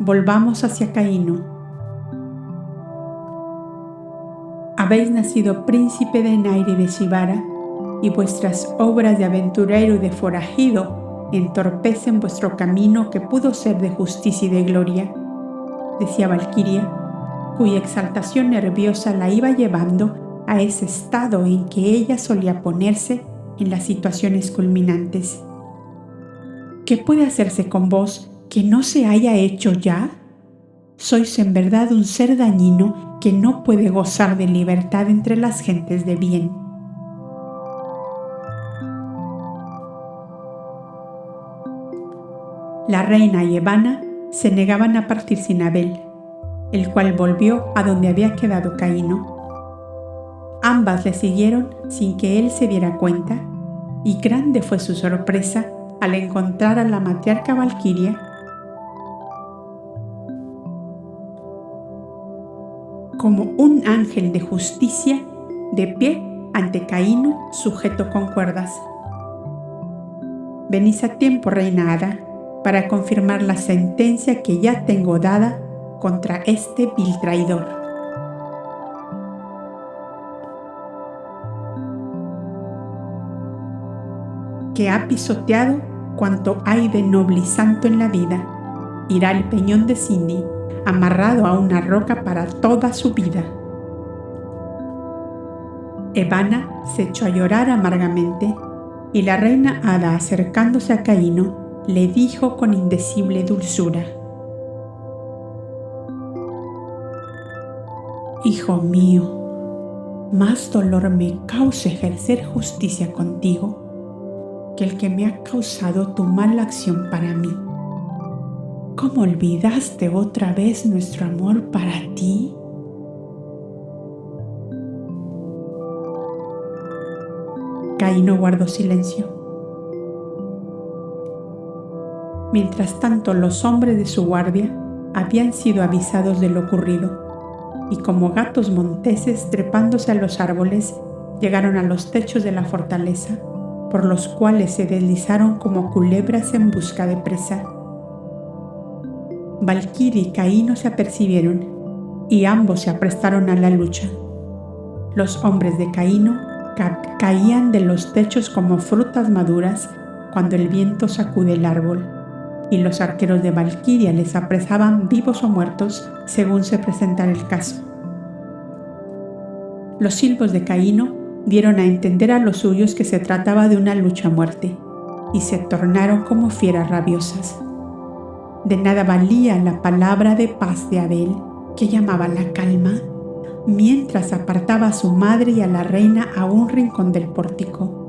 Volvamos hacia Caíno. Habéis nacido príncipe de Nair y de Shivara, y vuestras obras de aventurero y de forajido entorpecen vuestro camino, que pudo ser de justicia y de gloria», decía Valquiria, cuya exaltación nerviosa la iba llevando a ese estado en que ella solía ponerse en las situaciones culminantes. «¿Qué puede hacerse con vos que no se haya hecho ya? Sois en verdad un ser dañino que no puede gozar de libertad entre las gentes de bien». La reina y Evana se negaban a partir sin Abel, el cual volvió a donde había quedado Caíno. Ambas le siguieron sin que él se diera cuenta, y grande fue su sorpresa al encontrar a la matriarca Valquiria como un ángel de justicia, de pie ante Caíno, sujeto con cuerdas. «Venís a tiempo, reina Ada, para confirmar la sentencia que ya tengo dada contra este vil traidor». «Que ha pisoteado cuanto hay de noble y santo en la vida, irá al peñón de Sindhi, amarrado a una roca para toda su vida». Evana se echó a llorar amargamente, y la reina Ada, acercándose a Caíno, le dijo con indecible dulzura: «Hijo mío, más dolor me causa ejercer justicia contigo que el que me ha causado tu mala acción para mí. ¿Cómo olvidaste otra vez nuestro amor para ti?». Caíno guardó silencio. Mientras tanto, los hombres de su guardia habían sido avisados de lo ocurrido, y como gatos monteses trepándose a los árboles, llegaron a los techos de la fortaleza, por los cuales se deslizaron como culebras en busca de presa. Valquiria y Caíno se apercibieron, y ambos se aprestaron a la lucha. Los hombres de Caíno caían de los techos como frutas maduras cuando el viento sacude el árbol, y los arqueros de Valquiria les apresaban vivos o muertos según se presentara el caso. Los silbos de Caíno dieron a entender a los suyos que se trataba de una lucha a muerte, y se tornaron como fieras rabiosas. De nada valía la palabra de paz de Abel, que llamaba la calma, mientras apartaba a su madre y a la reina a un rincón del pórtico.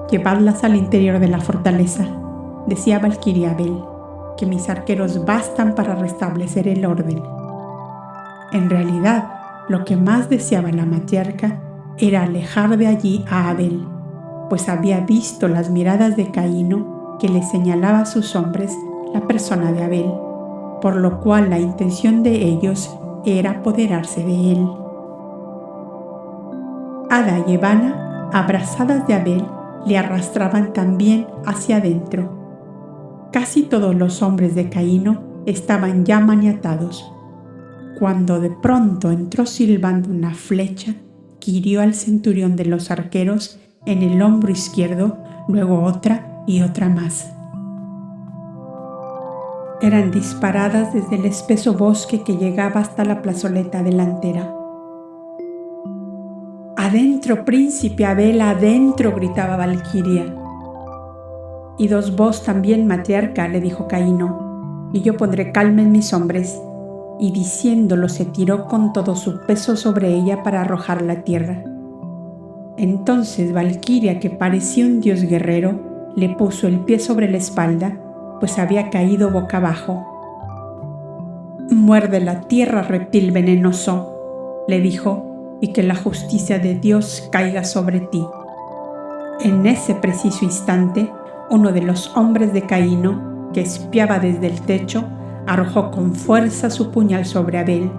«Llevadlas al interior de la fortaleza», decía Valquiria a Abel, «que mis arqueros bastan para restablecer el orden». En realidad, lo que más deseaba la matriarca era alejar de allí a Abel, pues había visto las miradas de Caíno que le señalaba a sus hombres la persona de Abel, por lo cual la intención de ellos era apoderarse de él. Ada y Evana, abrazadas de Abel, le arrastraban también hacia adentro. Casi todos los hombres de Caíno estaban ya maniatados, cuando de pronto entró silbando una flecha que hirió al centurión de los arqueros en el hombro izquierdo, luego otra y otra más. Eran disparadas desde el espeso bosque que llegaba hasta la plazoleta delantera. «¡Adentro, príncipe Abel, adentro!», gritaba Valquiria. «Idos vos también, matriarca», le dijo Caíno, «y yo pondré calma en mis hombres». Y diciéndolo se tiró con todo su peso sobre ella para arrojarla a tierra. Entonces Valquiria, que parecía un dios guerrero, le puso el pie sobre la espalda, pues había caído boca abajo. «Muerde la tierra, reptil venenoso», le dijo, «y que la justicia de Dios caiga sobre ti». En ese preciso instante, uno de los hombres de Caíno, que espiaba desde el techo, arrojó con fuerza su puñal sobre Abel,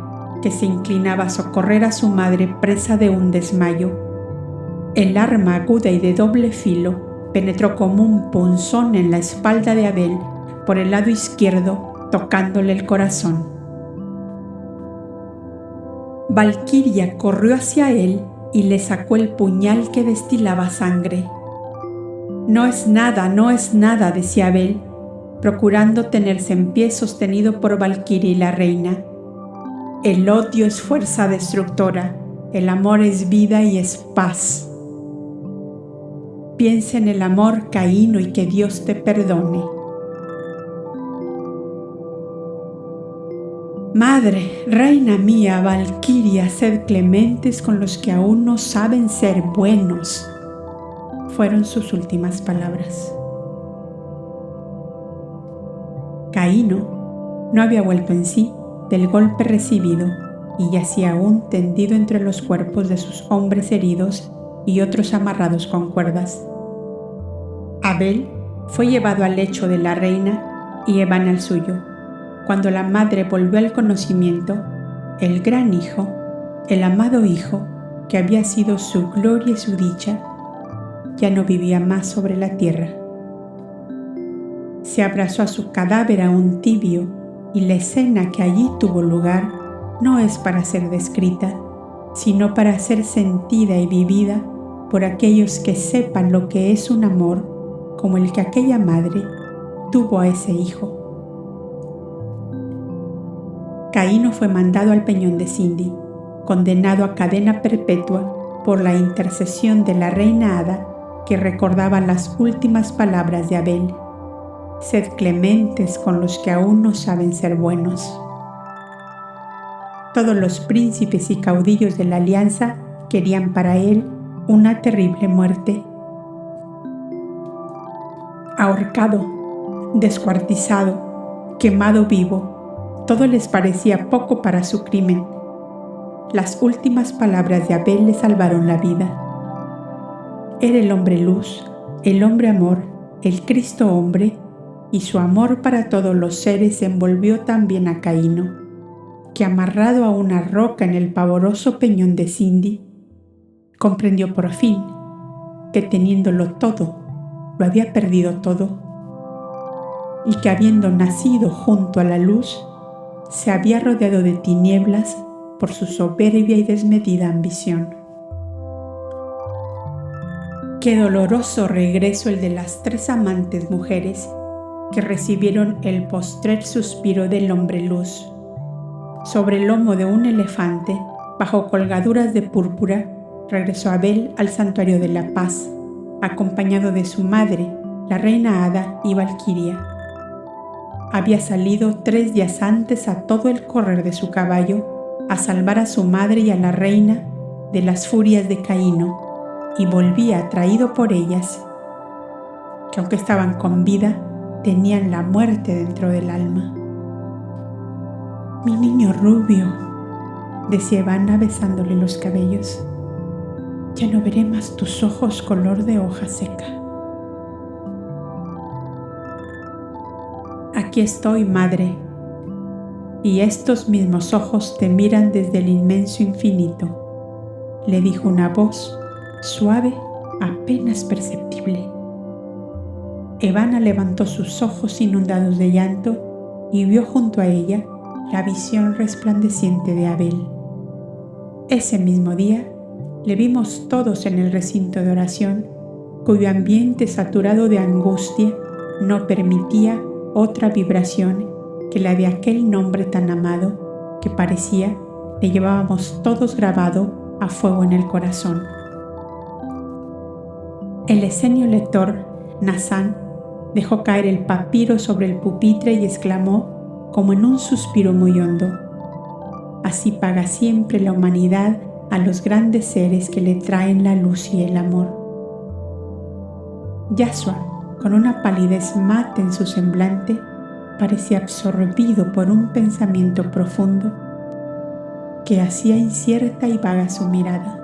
que se inclinaba a socorrer a su madre presa de un desmayo. El arma aguda y de doble filo penetró como un punzón en la espalda de Abel por el lado izquierdo, tocándole el corazón. Valquiria corrió hacia él y le sacó el puñal que destilaba sangre. «No es nada», decía Abel, procurando tenerse en pie sostenido por Valquiria y la reina. «El odio es fuerza destructora, el amor es vida y es paz. Piensa en el amor, Caíno, y que Dios te perdone». «Madre, reina mía, Valquiria, sed clementes con los que aún no saben ser buenos», fueron sus últimas palabras. Caíno no había vuelto en sí del golpe recibido y yacía aún tendido entre los cuerpos de sus hombres heridos y otros amarrados con cuerdas. Abel fue llevado al lecho de la reina y Evan al suyo. Cuando la madre volvió al conocimiento, el gran hijo, el amado hijo, que había sido su gloria y su dicha, ya no vivía más sobre la tierra. Se abrazó a su cadáver aún tibio y la escena que allí tuvo lugar no es para ser descrita, sino para ser sentida y vivida por aquellos que sepan lo que es un amor como el que aquella madre tuvo a ese hijo. Caíno fue mandado al peñón de Sindi, condenado a cadena perpetua por la intercesión de la reina Ada, que recordaba las últimas palabras de Abel: «Sed clementes con los que aún no saben ser buenos». Todos los príncipes y caudillos de la alianza querían para él una terrible muerte. Ahorcado, descuartizado, quemado vivo, todo les parecía poco para su crimen. Las últimas palabras de Abel le salvaron la vida. Era el hombre luz, el hombre amor, el Cristo hombre, y su amor para todos los seres envolvió también a Caíno, que amarrado a una roca en el pavoroso peñón de Sindi, comprendió por fin que teniéndolo todo, lo había perdido todo, y que habiendo nacido junto a la luz, se había rodeado de tinieblas por su soberbia y desmedida ambición. Qué doloroso regreso el de las 3 amantes mujeres que recibieron el postrer suspiro del hombre luz. Sobre el lomo de un elefante, bajo colgaduras de púrpura, regresó Abel al santuario de la paz, acompañado de su madre, la reina Ada y Valquiria. Había salido 3 días antes a todo el correr de su caballo a salvar a su madre y a la reina de las furias de Caíno, y volvía atraído por ellas, que aunque estaban con vida, tenían la muerte dentro del alma. «Mi niño rubio», decía Ivana besándole los cabellos, «ya no veré más tus ojos color de hoja seca». «Aquí estoy, madre, y estos mismos ojos te miran desde el inmenso infinito», le dijo una voz suave, apenas perceptible. Evana levantó sus ojos inundados de llanto y vio junto a ella la visión resplandeciente de Abel. Ese mismo día le vimos todos en el recinto de oración, cuyo ambiente saturado de angustia no permitía otra vibración que la de aquel nombre tan amado que parecía le llevábamos todos grabado a fuego en el corazón. El esenio lector, Nazán, dejó caer el papiro sobre el pupitre y exclamó, como en un suspiro muy hondo: así paga siempre la humanidad a los grandes seres que le traen la luz y el amor. Yashua, con una palidez mate en su semblante, parecía absorbido por un pensamiento profundo que hacía incierta y vaga su mirada.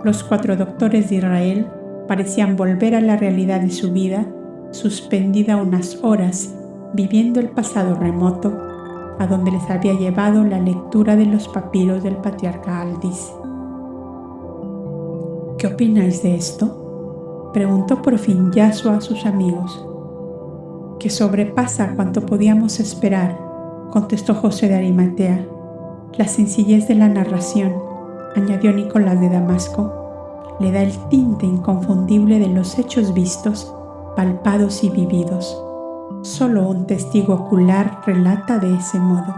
Los 4 doctores de Israel parecían volver a la realidad de su vida, suspendida unas horas, viviendo el pasado remoto, a donde les había llevado la lectura de los papiros del patriarca Aldis. ¿Qué opináis de esto?, preguntó por fin Yashua a sus amigos. Que sobrepasa cuanto podíamos esperar, contestó José de Arimatea. La sencillez de la narración, añadió Nicolás de Damasco, le da el tinte inconfundible de los hechos vistos, palpados y vividos. Solo un testigo ocular relata de ese modo.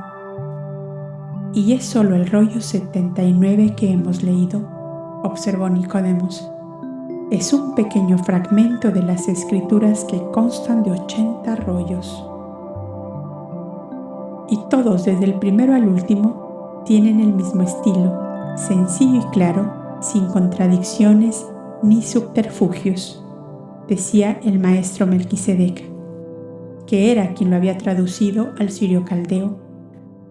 Y es solo el rollo 79 que hemos leído, observó Nicodemos. Es un pequeño fragmento de las escrituras que constan de 80 rollos. Y todos, desde el primero al último, tienen el mismo estilo, sencillo y claro, sin contradicciones ni subterfugios, decía el maestro Melquisedec, que era quien lo había traducido al sirio caldeo,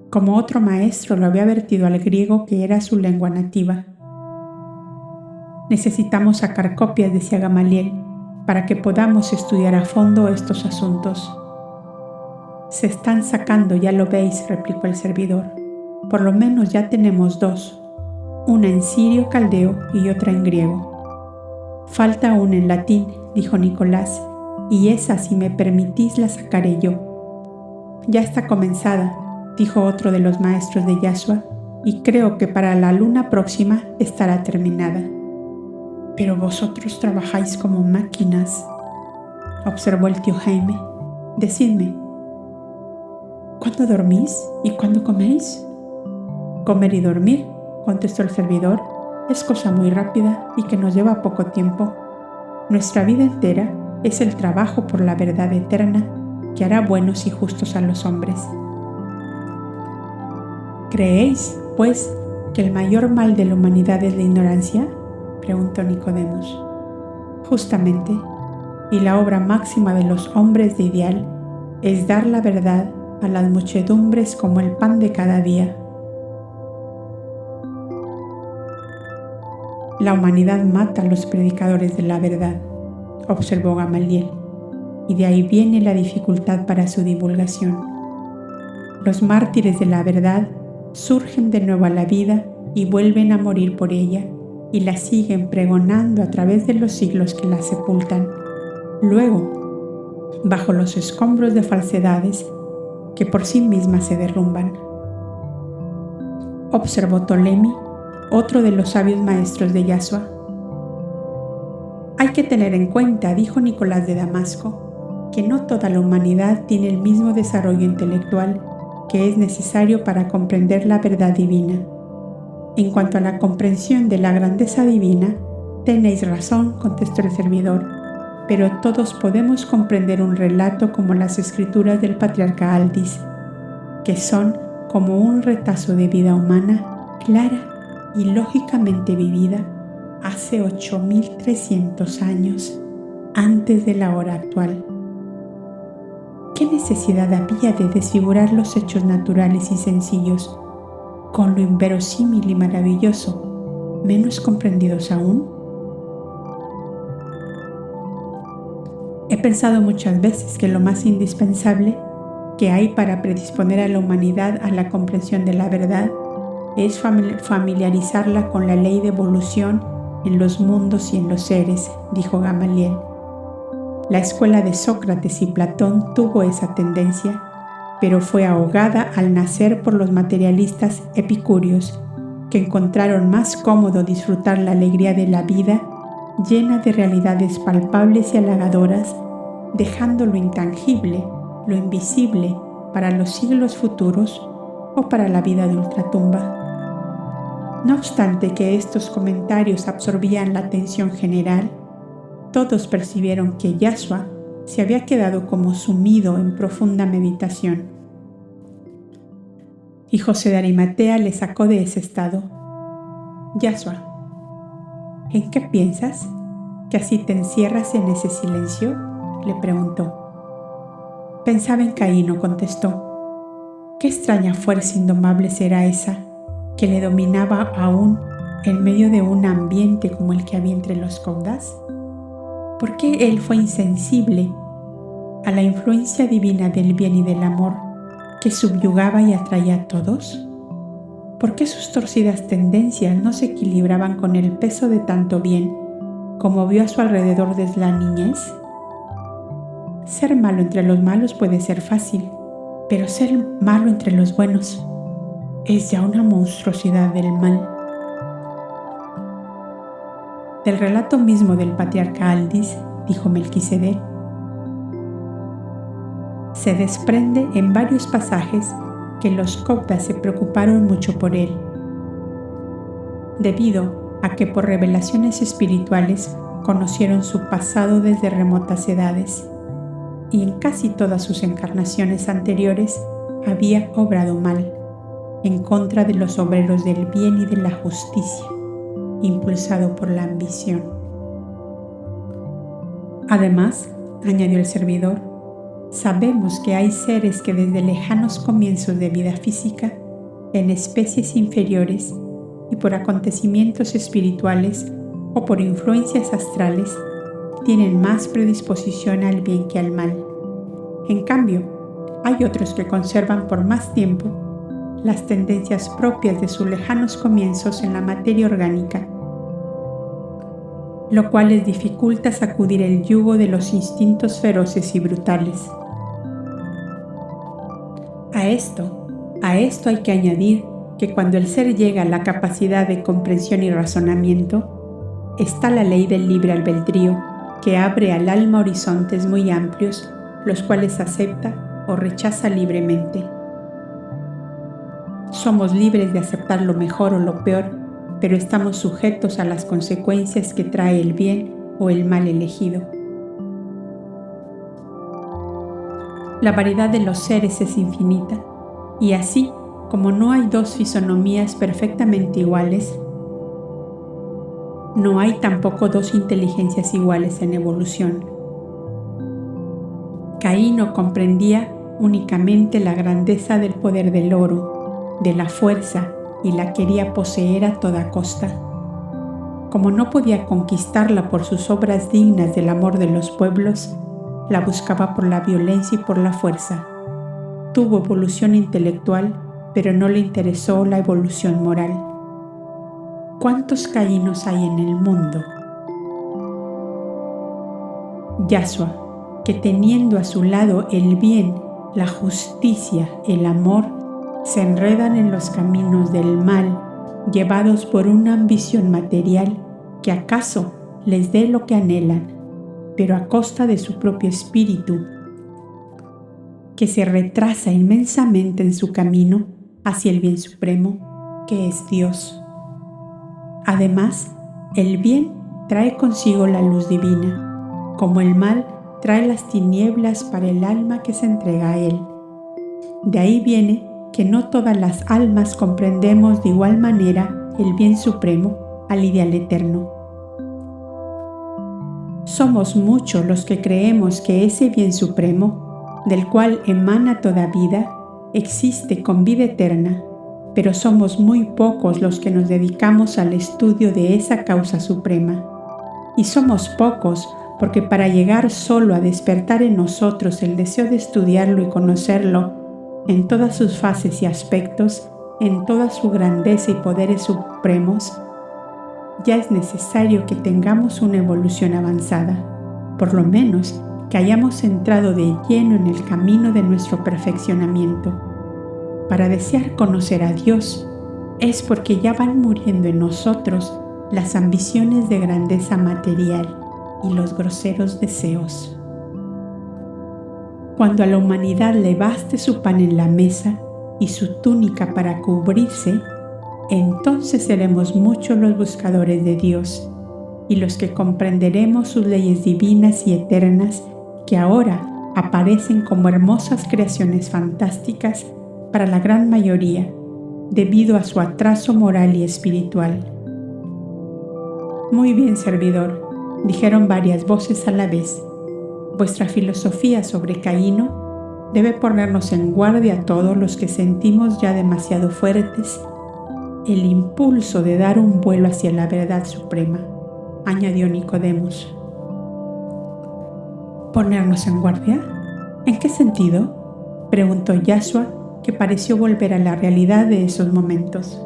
como otro maestro lo había vertido al griego, que era su lengua nativa. Necesitamos sacar copias, decía Gamaliel, para que podamos estudiar a fondo estos asuntos. Se están sacando, ya lo veis, replicó el servidor. Por lo menos ya tenemos 2, una en sirio caldeo y otra en griego. Falta una en latín, dijo Nicolás, y esa, si me permitís, la sacaré yo. Ya está comenzada, dijo otro de los maestros de Yashua, y creo que para la luna próxima estará terminada. Pero vosotros trabajáis como máquinas, observó el tío Jaime. Decidme, ¿cuándo dormís y cuándo coméis? Comer y dormir, contestó el servidor, es cosa muy rápida y que nos lleva poco tiempo. Nuestra vida entera es el trabajo por la verdad eterna que hará buenos y justos a los hombres. ¿Creéis, pues, que el mayor mal de la humanidad es la ignorancia?, preguntó Nicodemos. Justamente, y la obra máxima de los hombres de ideal es dar la verdad a las muchedumbres como el pan de cada día. La humanidad mata a los predicadores de la verdad, observó Gamaliel, y de ahí viene la dificultad para su divulgación. Los mártires de la verdad surgen de nuevo a la vida y vuelven a morir por ella, y la siguen pregonando a través de los siglos que la sepultan. Luego, bajo los escombros de falsedades que por sí mismas se derrumban. Observó Ptolemy, otro de los sabios maestros de Yashua. Hay que tener en cuenta, dijo Nicolás de Damasco, que no toda la humanidad tiene el mismo desarrollo intelectual que es necesario para comprender la verdad divina. En cuanto a la comprensión de la grandeza divina, tenéis razón, contestó el servidor, pero todos podemos comprender un relato como las escrituras del patriarca Aldis, que son como un retazo de vida humana clara y lógicamente vivida hace 8.300 años antes de la hora actual. ¿Qué necesidad había de desfigurar los hechos naturales y sencillos con lo inverosímil y maravilloso, menos comprendidos aún? He pensado muchas veces que lo más indispensable que hay para predisponer a la humanidad a la comprensión de la verdad es familiarizarla con la ley de evolución en los mundos y en los seres, dijo Gamaliel. La escuela de Sócrates y Platón tuvo esa tendencia, pero fue ahogada al nacer por los materialistas epicúreos, que encontraron más cómodo disfrutar la alegría de la vida llena de realidades palpables y halagadoras, dejando lo intangible, lo invisible, para los siglos futuros o para la vida de ultratumba. No obstante que estos comentarios absorbían la atención general, todos percibieron que Yashua se había quedado como sumido en profunda meditación. Y José de Arimatea le sacó de ese estado. Yashua, ¿en qué piensas? ¿Que así te encierras en ese silencio?, le preguntó. Pensaba en Caíno, contestó. ¿Qué extraña fuerza indomable será esa que le dominaba aún en medio de un ambiente como el que había entre los Caudas? ¿Por qué él fue insensible a la influencia divina del bien y del amor que subyugaba y atraía a todos? ¿Por qué sus torcidas tendencias no se equilibraban con el peso de tanto bien como vio a su alrededor desde la niñez? Ser malo entre los malos puede ser fácil, pero ser malo entre los buenos es ya una monstruosidad del mal. Del relato mismo del patriarca Aldis, dijo Melquisedec, se desprende en varios pasajes que los coptas se preocuparon mucho por él, debido a que por revelaciones espirituales conocieron su pasado desde remotas edades, y en casi todas sus encarnaciones anteriores había obrado mal, en contra de los obreros del bien y de la justicia, impulsado por la ambición. Además, añadió el servidor, sabemos que hay seres que desde lejanos comienzos de vida física, en especies inferiores y por acontecimientos espirituales o por influencias astrales, tienen más predisposición al bien que al mal. En cambio, hay otros que conservan por más tiempo las tendencias propias de sus lejanos comienzos en la materia orgánica, lo cual les dificulta sacudir el yugo de los instintos feroces y brutales. A esto hay que añadir que cuando el ser llega a la capacidad de comprensión y razonamiento, está la ley del libre albedrío, que abre al alma horizontes muy amplios, los cuales acepta o rechaza libremente. Somos libres de aceptar lo mejor o lo peor, pero estamos sujetos a las consecuencias que trae el bien o el mal elegido. La variedad de los seres es infinita, y así como no hay dos fisonomías perfectamente iguales, no hay tampoco dos inteligencias iguales en evolución. Caíno comprendía únicamente la grandeza del poder del oro, de la fuerza, y la quería poseer a toda costa. Como no podía conquistarla por sus obras dignas del amor de los pueblos, la buscaba por la violencia y por la fuerza. Tuvo evolución intelectual, pero no le interesó la evolución moral. ¿Cuántos Caínos hay en el mundo? Yashua, que teniendo a su lado el bien, la justicia, el amor, se enredan en los caminos del mal, llevados por una ambición material que acaso les dé lo que anhelan, pero a costa de su propio espíritu, que se retrasa inmensamente en su camino hacia el bien supremo, que es Dios. Además, el bien trae consigo la luz divina, como el mal trae las tinieblas para el alma que se entrega a él. De ahí viene que no todas las almas comprendemos de igual manera el bien supremo al ideal eterno. Somos muchos los que creemos que ese bien supremo, del cual emana toda vida, existe con vida eterna, pero somos muy pocos los que nos dedicamos al estudio de esa causa suprema. Y somos pocos porque para llegar solo a despertar en nosotros el deseo de estudiarlo y conocerlo, en todas sus fases y aspectos, en toda su grandeza y poderes supremos, ya es necesario que tengamos una evolución avanzada, por lo menos que hayamos entrado de lleno en el camino de nuestro perfeccionamiento. Para desear conocer a Dios es porque ya van muriendo en nosotros las ambiciones de grandeza material y los groseros deseos. Cuando a la humanidad le baste su pan en la mesa y su túnica para cubrirse, entonces seremos muchos los buscadores de Dios y los que comprenderemos sus leyes divinas y eternas que ahora aparecen como hermosas creaciones fantásticas para la gran mayoría, debido a su atraso moral y espiritual. Muy bien, servidor, dijeron varias voces a la vez. Vuestra filosofía sobre Caíno debe ponernos en guardia a todos los que sentimos ya demasiado fuertes el impulso de dar un vuelo hacia la verdad suprema, añadió Nicodemos. ¿Ponernos en guardia? ¿En qué sentido?, preguntó Yashua, que pareció volver a la realidad de esos momentos.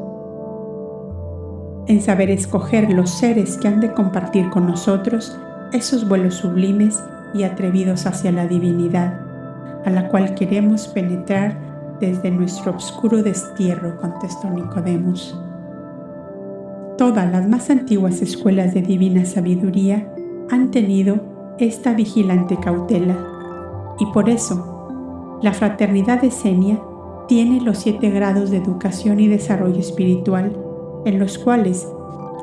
En saber escoger los seres que han de compartir con nosotros esos vuelos sublimes y atrevidos hacia la divinidad, a la cual queremos penetrar desde nuestro obscuro destierro, contestó Nicodemos. Todas las más antiguas escuelas de divina sabiduría han tenido esta vigilante cautela, y por eso la fraternidad esenia tiene los 7 grados de educación y desarrollo espiritual en los cuales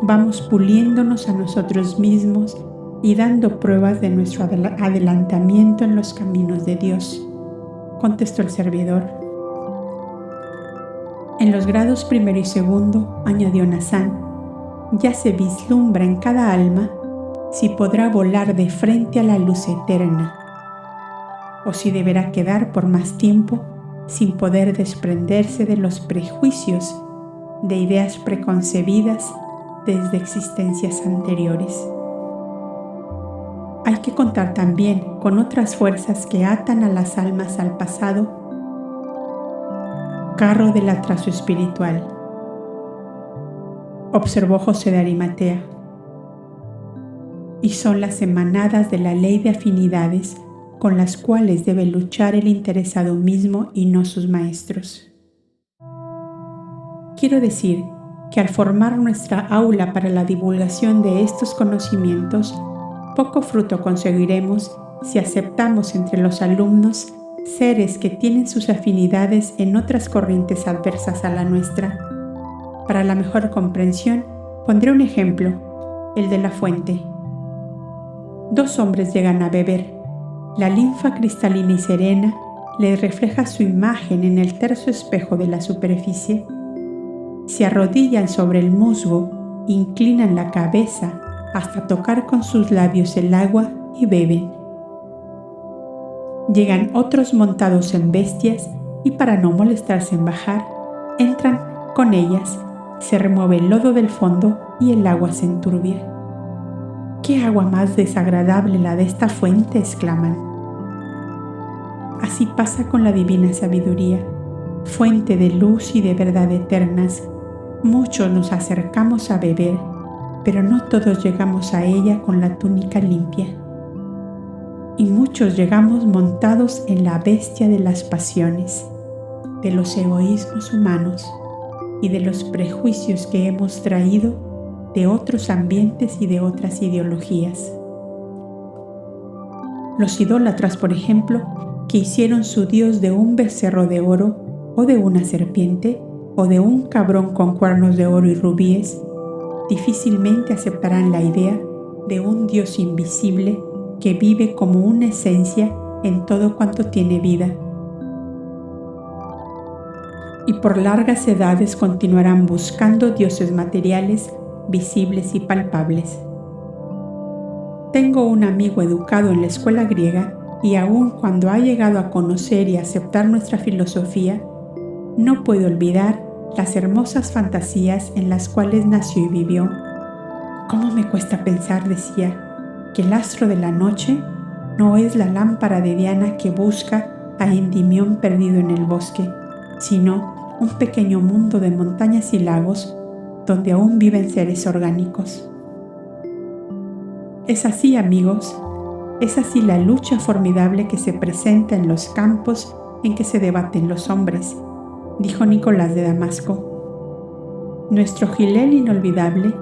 vamos puliéndonos a nosotros mismos y dando pruebas de nuestro adelantamiento en los caminos de Dios, contestó el servidor. En los grados primero y segundo, añadió Nazán, ya se vislumbra en cada alma si podrá volar de frente a la luz eterna, o si deberá quedar por más tiempo sin poder desprenderse de los prejuicios, de ideas preconcebidas desde existencias anteriores. Hay que contar también con otras fuerzas que atan a las almas al pasado, carro del atraso espiritual, observó José de Arimatea, y son las emanadas de la ley de afinidades con las cuales debe luchar el interesado mismo y no sus maestros. Quiero decir que al formar nuestra aula para la divulgación de estos conocimientos, poco fruto conseguiremos si aceptamos entre los alumnos seres que tienen sus afinidades en otras corrientes adversas a la nuestra. Para la mejor comprensión, pondré un ejemplo, el de la fuente. 2 hombres llegan a beber. La linfa cristalina y serena les refleja su imagen en el terso espejo de la superficie. Se arrodillan sobre el musgo, inclinan la cabeza hasta tocar con sus labios el agua y beben. Llegan otros montados en bestias y para no molestarse en bajar, entran con ellas, se remueve el lodo del fondo y el agua se enturbia. ¡Qué agua más desagradable la de esta fuente!, exclaman. Así pasa con la divina sabiduría, fuente de luz y de verdad eternas. Muchos nos acercamos a beber, pero no todos llegamos a ella con la túnica limpia. Y muchos llegamos montados en la bestia de las pasiones, de los egoísmos humanos y de los prejuicios que hemos traído de otros ambientes y de otras ideologías. Los idólatras, por ejemplo, que hicieron su dios de un becerro de oro o de una serpiente o de un cabrón con cuernos de oro y rubíes, difícilmente aceptarán la idea de un Dios invisible que vive como una esencia en todo cuanto tiene vida. Y por largas edades continuarán buscando dioses materiales, visibles y palpables. Tengo un amigo educado en la escuela griega y aun cuando ha llegado a conocer y aceptar nuestra filosofía, no puede olvidar las hermosas fantasías en las cuales nació y vivió. ¿Cómo me cuesta pensar?, decía, que el astro de la noche no es la lámpara de Diana que busca a Endimión perdido en el bosque, sino un pequeño mundo de montañas y lagos donde aún viven seres orgánicos. Es así, amigos, Es así la lucha formidable que se presenta en los campos en que se debaten los hombres, dijo Nicolás de Damasco. Nuestro Gilel inolvidable,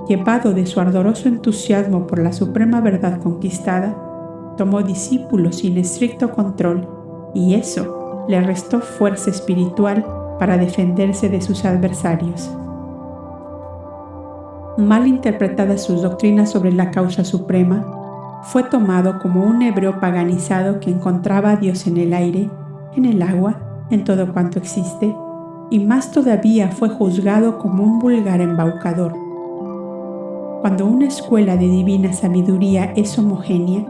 llevado de su ardoroso entusiasmo por la suprema verdad conquistada, tomó discípulos sin estricto control y eso le restó fuerza espiritual para defenderse de sus adversarios. Mal interpretadas sus doctrinas sobre la causa suprema, fue tomado como un hebreo paganizado que encontraba a Dios en el aire, en el agua, en todo cuanto existe, y más todavía fue juzgado como un vulgar embaucador. Cuando una escuela de divina sabiduría es homogénea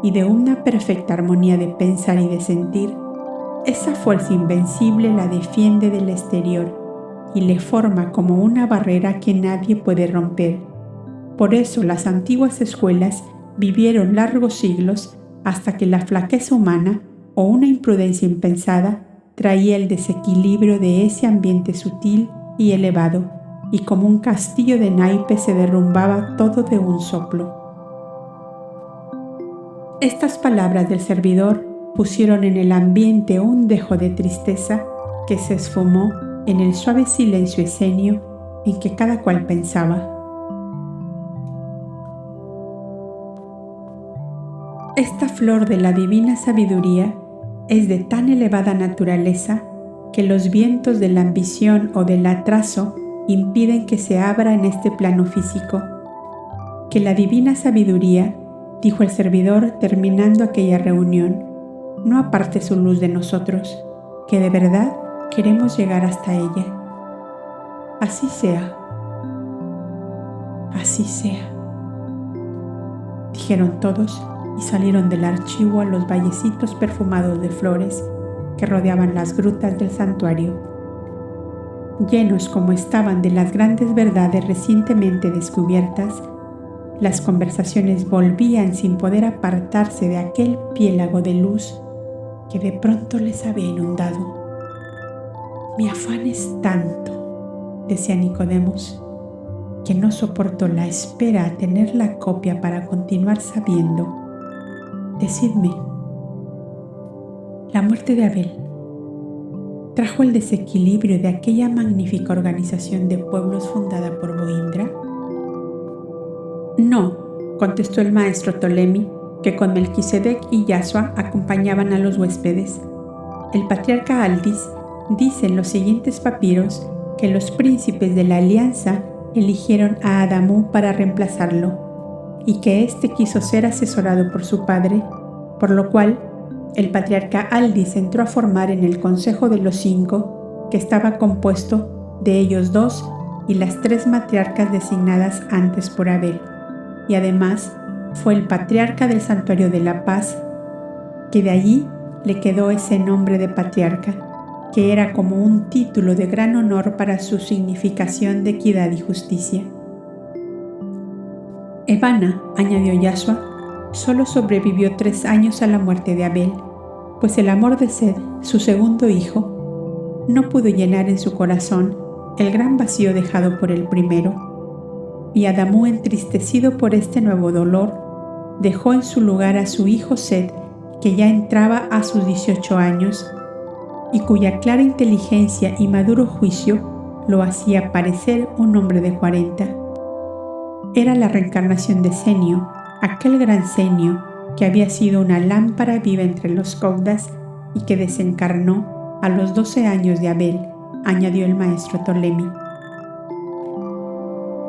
y de una perfecta armonía de pensar y de sentir, esa fuerza invencible la defiende del exterior y le forma como una barrera que nadie puede romper. Por eso las antiguas escuelas vivieron largos siglos hasta que la flaqueza humana o una imprudencia impensada traía el desequilibrio de ese ambiente sutil y elevado, y como un castillo de naipes se derrumbaba todo de un soplo. Estas palabras del servidor pusieron en el ambiente un dejo de tristeza que se esfumó en el suave silencio escéneo en que cada cual pensaba. Esta flor de la divina sabiduría es de tan elevada naturaleza que los vientos de la ambición o del atraso impiden que se abra en este plano físico. Que la divina sabiduría, dijo el servidor terminando aquella reunión, no aparte su luz de nosotros, que de verdad queremos llegar hasta ella. Así sea. Así sea, dijeron todos y salieron del archivo a los vallecitos perfumados de flores que rodeaban las grutas del santuario. Llenos como estaban de las grandes verdades recientemente descubiertas, las conversaciones volvían sin poder apartarse de aquel piélago de luz que de pronto les había inundado. Mi afán es tanto, decía Nicodemos, que no soporto la espera a tener la copia para continuar sabiendo. Decidme, ¿la muerte de Abel trajo el desequilibrio de aquella magnífica organización de pueblos fundada por Boindra? No, contestó el maestro Ptolemy, que con Melquisedec y Yasua acompañaban a los huéspedes. El patriarca Aldis dice en los siguientes papiros que los príncipes de la alianza eligieron a Adamú para reemplazarlo y que éste quiso ser asesorado por su padre, por lo cual el patriarca Aldis entró a formar en el Consejo de los 5, que estaba compuesto de ellos 2 y las 3 matriarcas designadas antes por Abel, y además fue el patriarca del Santuario de la Paz, que de allí le quedó ese nombre de patriarca, que era como un título de gran honor para su significación de equidad y justicia. Evana, añadió Yasua, solo sobrevivió 3 años a la muerte de Abel, pues el amor de Sed, su segundo hijo, no pudo llenar en su corazón el gran vacío dejado por el primero, y Adamú, entristecido por este nuevo dolor, dejó en su lugar a su hijo Sed, que ya entraba a sus 18 años, y cuya clara inteligencia y maduro juicio lo hacía parecer un hombre de 40. Era la reencarnación de Senio, aquel gran Senio que había sido una lámpara viva entre los caudas y que desencarnó a los 12 años de Abel, añadió el maestro Ptolemy.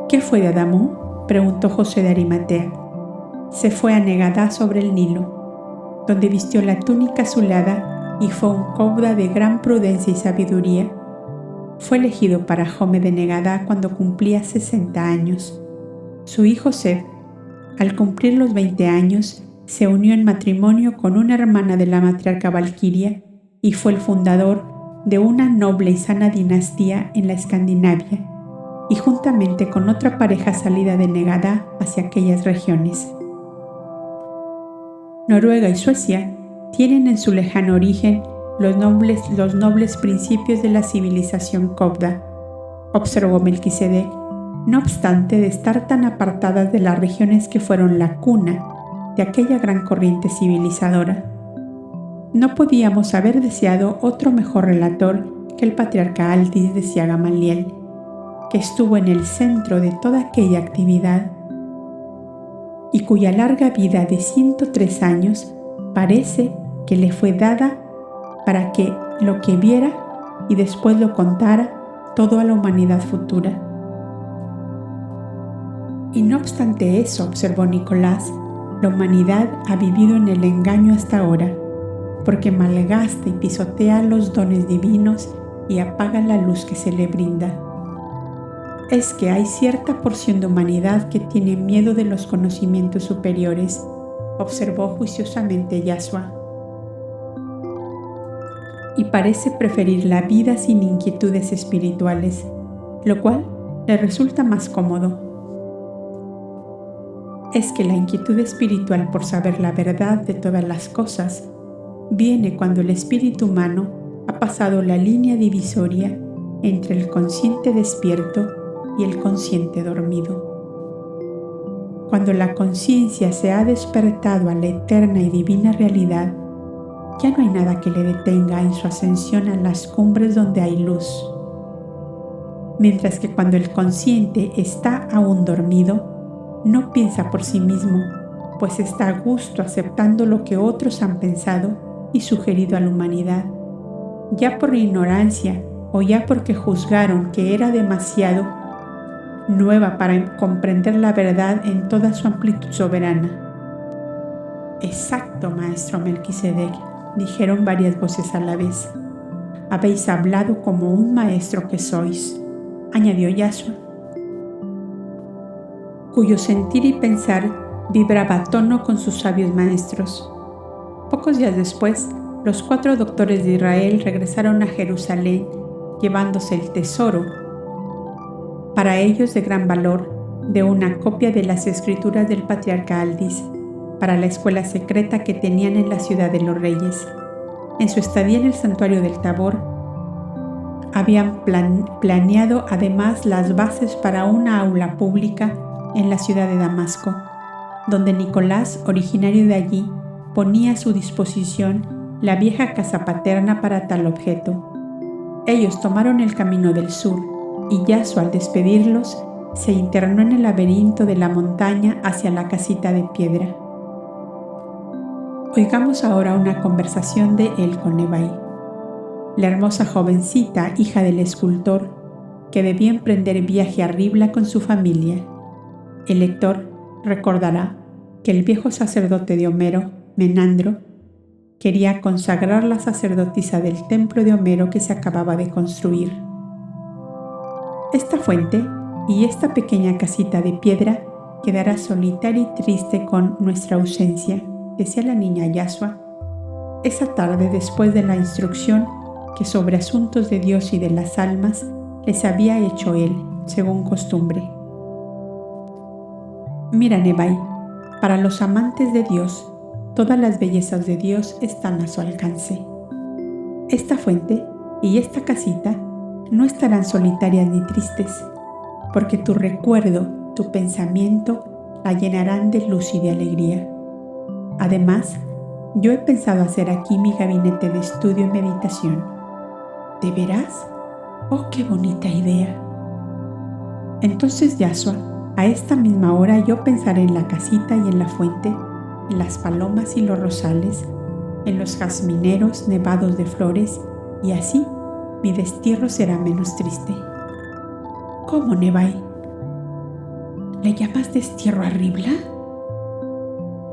¿Qué fue de Adamú?, preguntó José de Arimatea. Se fue a Negadá sobre el Nilo, donde vistió la túnica azulada y fue un cauda de gran prudencia y sabiduría. Fue elegido para Jome de Negadá cuando cumplía 60 años. Su hijo Sed, al cumplir los 20 años, se unió en matrimonio con una hermana de la matriarca Valquiria y fue el fundador de una noble y sana dinastía en la Escandinavia, y juntamente con otra pareja salida de Negadá hacia aquellas regiones. Noruega y Suecia tienen en su lejano origen los nobles principios de la civilización copda, observó Melquisedec, no obstante de estar tan apartadas de las regiones que fueron la cuna de aquella gran corriente civilizadora. No podíamos haber deseado otro mejor relator que el patriarca Aldis, decía Gamaliel, que estuvo en el centro de toda aquella actividad y cuya larga vida de 103 años parece que le fue dada para que lo que viera y después lo contara todo a la humanidad futura. Y no obstante eso, observó Nicolás, la humanidad ha vivido en el engaño hasta ahora, porque malgasta y pisotea los dones divinos y apaga la luz que se le brinda. Es que hay cierta porción de humanidad que tiene miedo de los conocimientos superiores, observó juiciosamente Yashua, y parece preferir la vida sin inquietudes espirituales, lo cual le resulta más cómodo. Es que la inquietud espiritual por saber la verdad de todas las cosas viene cuando el espíritu humano ha pasado la línea divisoria entre el consciente despierto y el consciente dormido. Cuando la conciencia se ha despertado a la eterna y divina realidad, ya no hay nada que le detenga en su ascensión a las cumbres donde hay luz. Mientras que cuando el consciente está aún dormido, no piensa por sí mismo, pues está a gusto aceptando lo que otros han pensado y sugerido a la humanidad, ya por ignorancia o ya porque juzgaron que era demasiado nueva para comprender la verdad en toda su amplitud soberana. Exacto, maestro Melquisedec, dijeron varias voces a la vez. Habéis hablado como un maestro que sois, añadió Yashua, cuyo sentir y pensar vibraba a tono con sus sabios maestros. Pocos días después, los 4 doctores de Israel regresaron a Jerusalén llevándose el tesoro, para ellos de gran valor, de una copia de las escrituras del patriarca Aldis, para la escuela secreta que tenían en la ciudad de los reyes. En su estadía en el santuario del Tabor, habían planeado además las bases para una aula pública en la ciudad de Damasco, donde Nicolás, originario de allí, ponía a su disposición la vieja casa paterna para tal objeto. Ellos tomaron el camino del sur, y Yashua, al despedirlos, se internó en el laberinto de la montaña hacia la casita de piedra. Oigamos ahora una conversación de él con Nebai, la hermosa jovencita, hija del escultor, que debía emprender viaje a Ribla con su familia. El lector recordará que el viejo sacerdote de Homero, Menandro, quería consagrar la sacerdotisa del templo de Homero que se acababa de construir. Esta fuente y esta pequeña casita de piedra quedará solitaria y triste con nuestra ausencia, decía la niña Yashua, esa tarde después de la instrucción que sobre asuntos de Dios y de las almas les había hecho él, según costumbre. Mira, Nebai, para los amantes de Dios, todas las bellezas de Dios están a su alcance. Esta fuente y esta casita no estarán solitarias ni tristes, porque tu recuerdo, tu pensamiento la llenarán de luz y de alegría. Además, yo he pensado hacer aquí mi gabinete de estudio y meditación. ¿De veras? ¡Oh, qué bonita idea! Entonces, Yashua, a esta misma hora yo pensaré en la casita y en la fuente, en las palomas y los rosales, en los jazmineros nevados de flores, y así mi destierro será menos triste. ¿Cómo, Nebai? ¿Le llamas destierro a Ribla?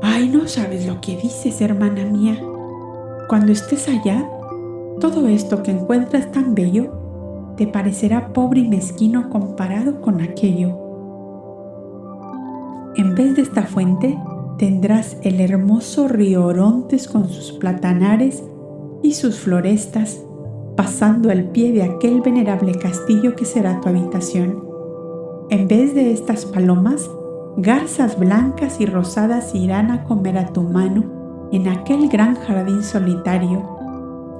Ay, no sabes lo que dices, hermana mía. Cuando estés allá, todo esto que encuentras tan bello te parecerá pobre y mezquino comparado con aquello. En vez de esta fuente, tendrás el hermoso río Orontes con sus platanares y sus florestas, pasando al pie de aquel venerable castillo que será tu habitación. En vez de estas palomas, garzas blancas y rosadas irán a comer a tu mano en aquel gran jardín solitario,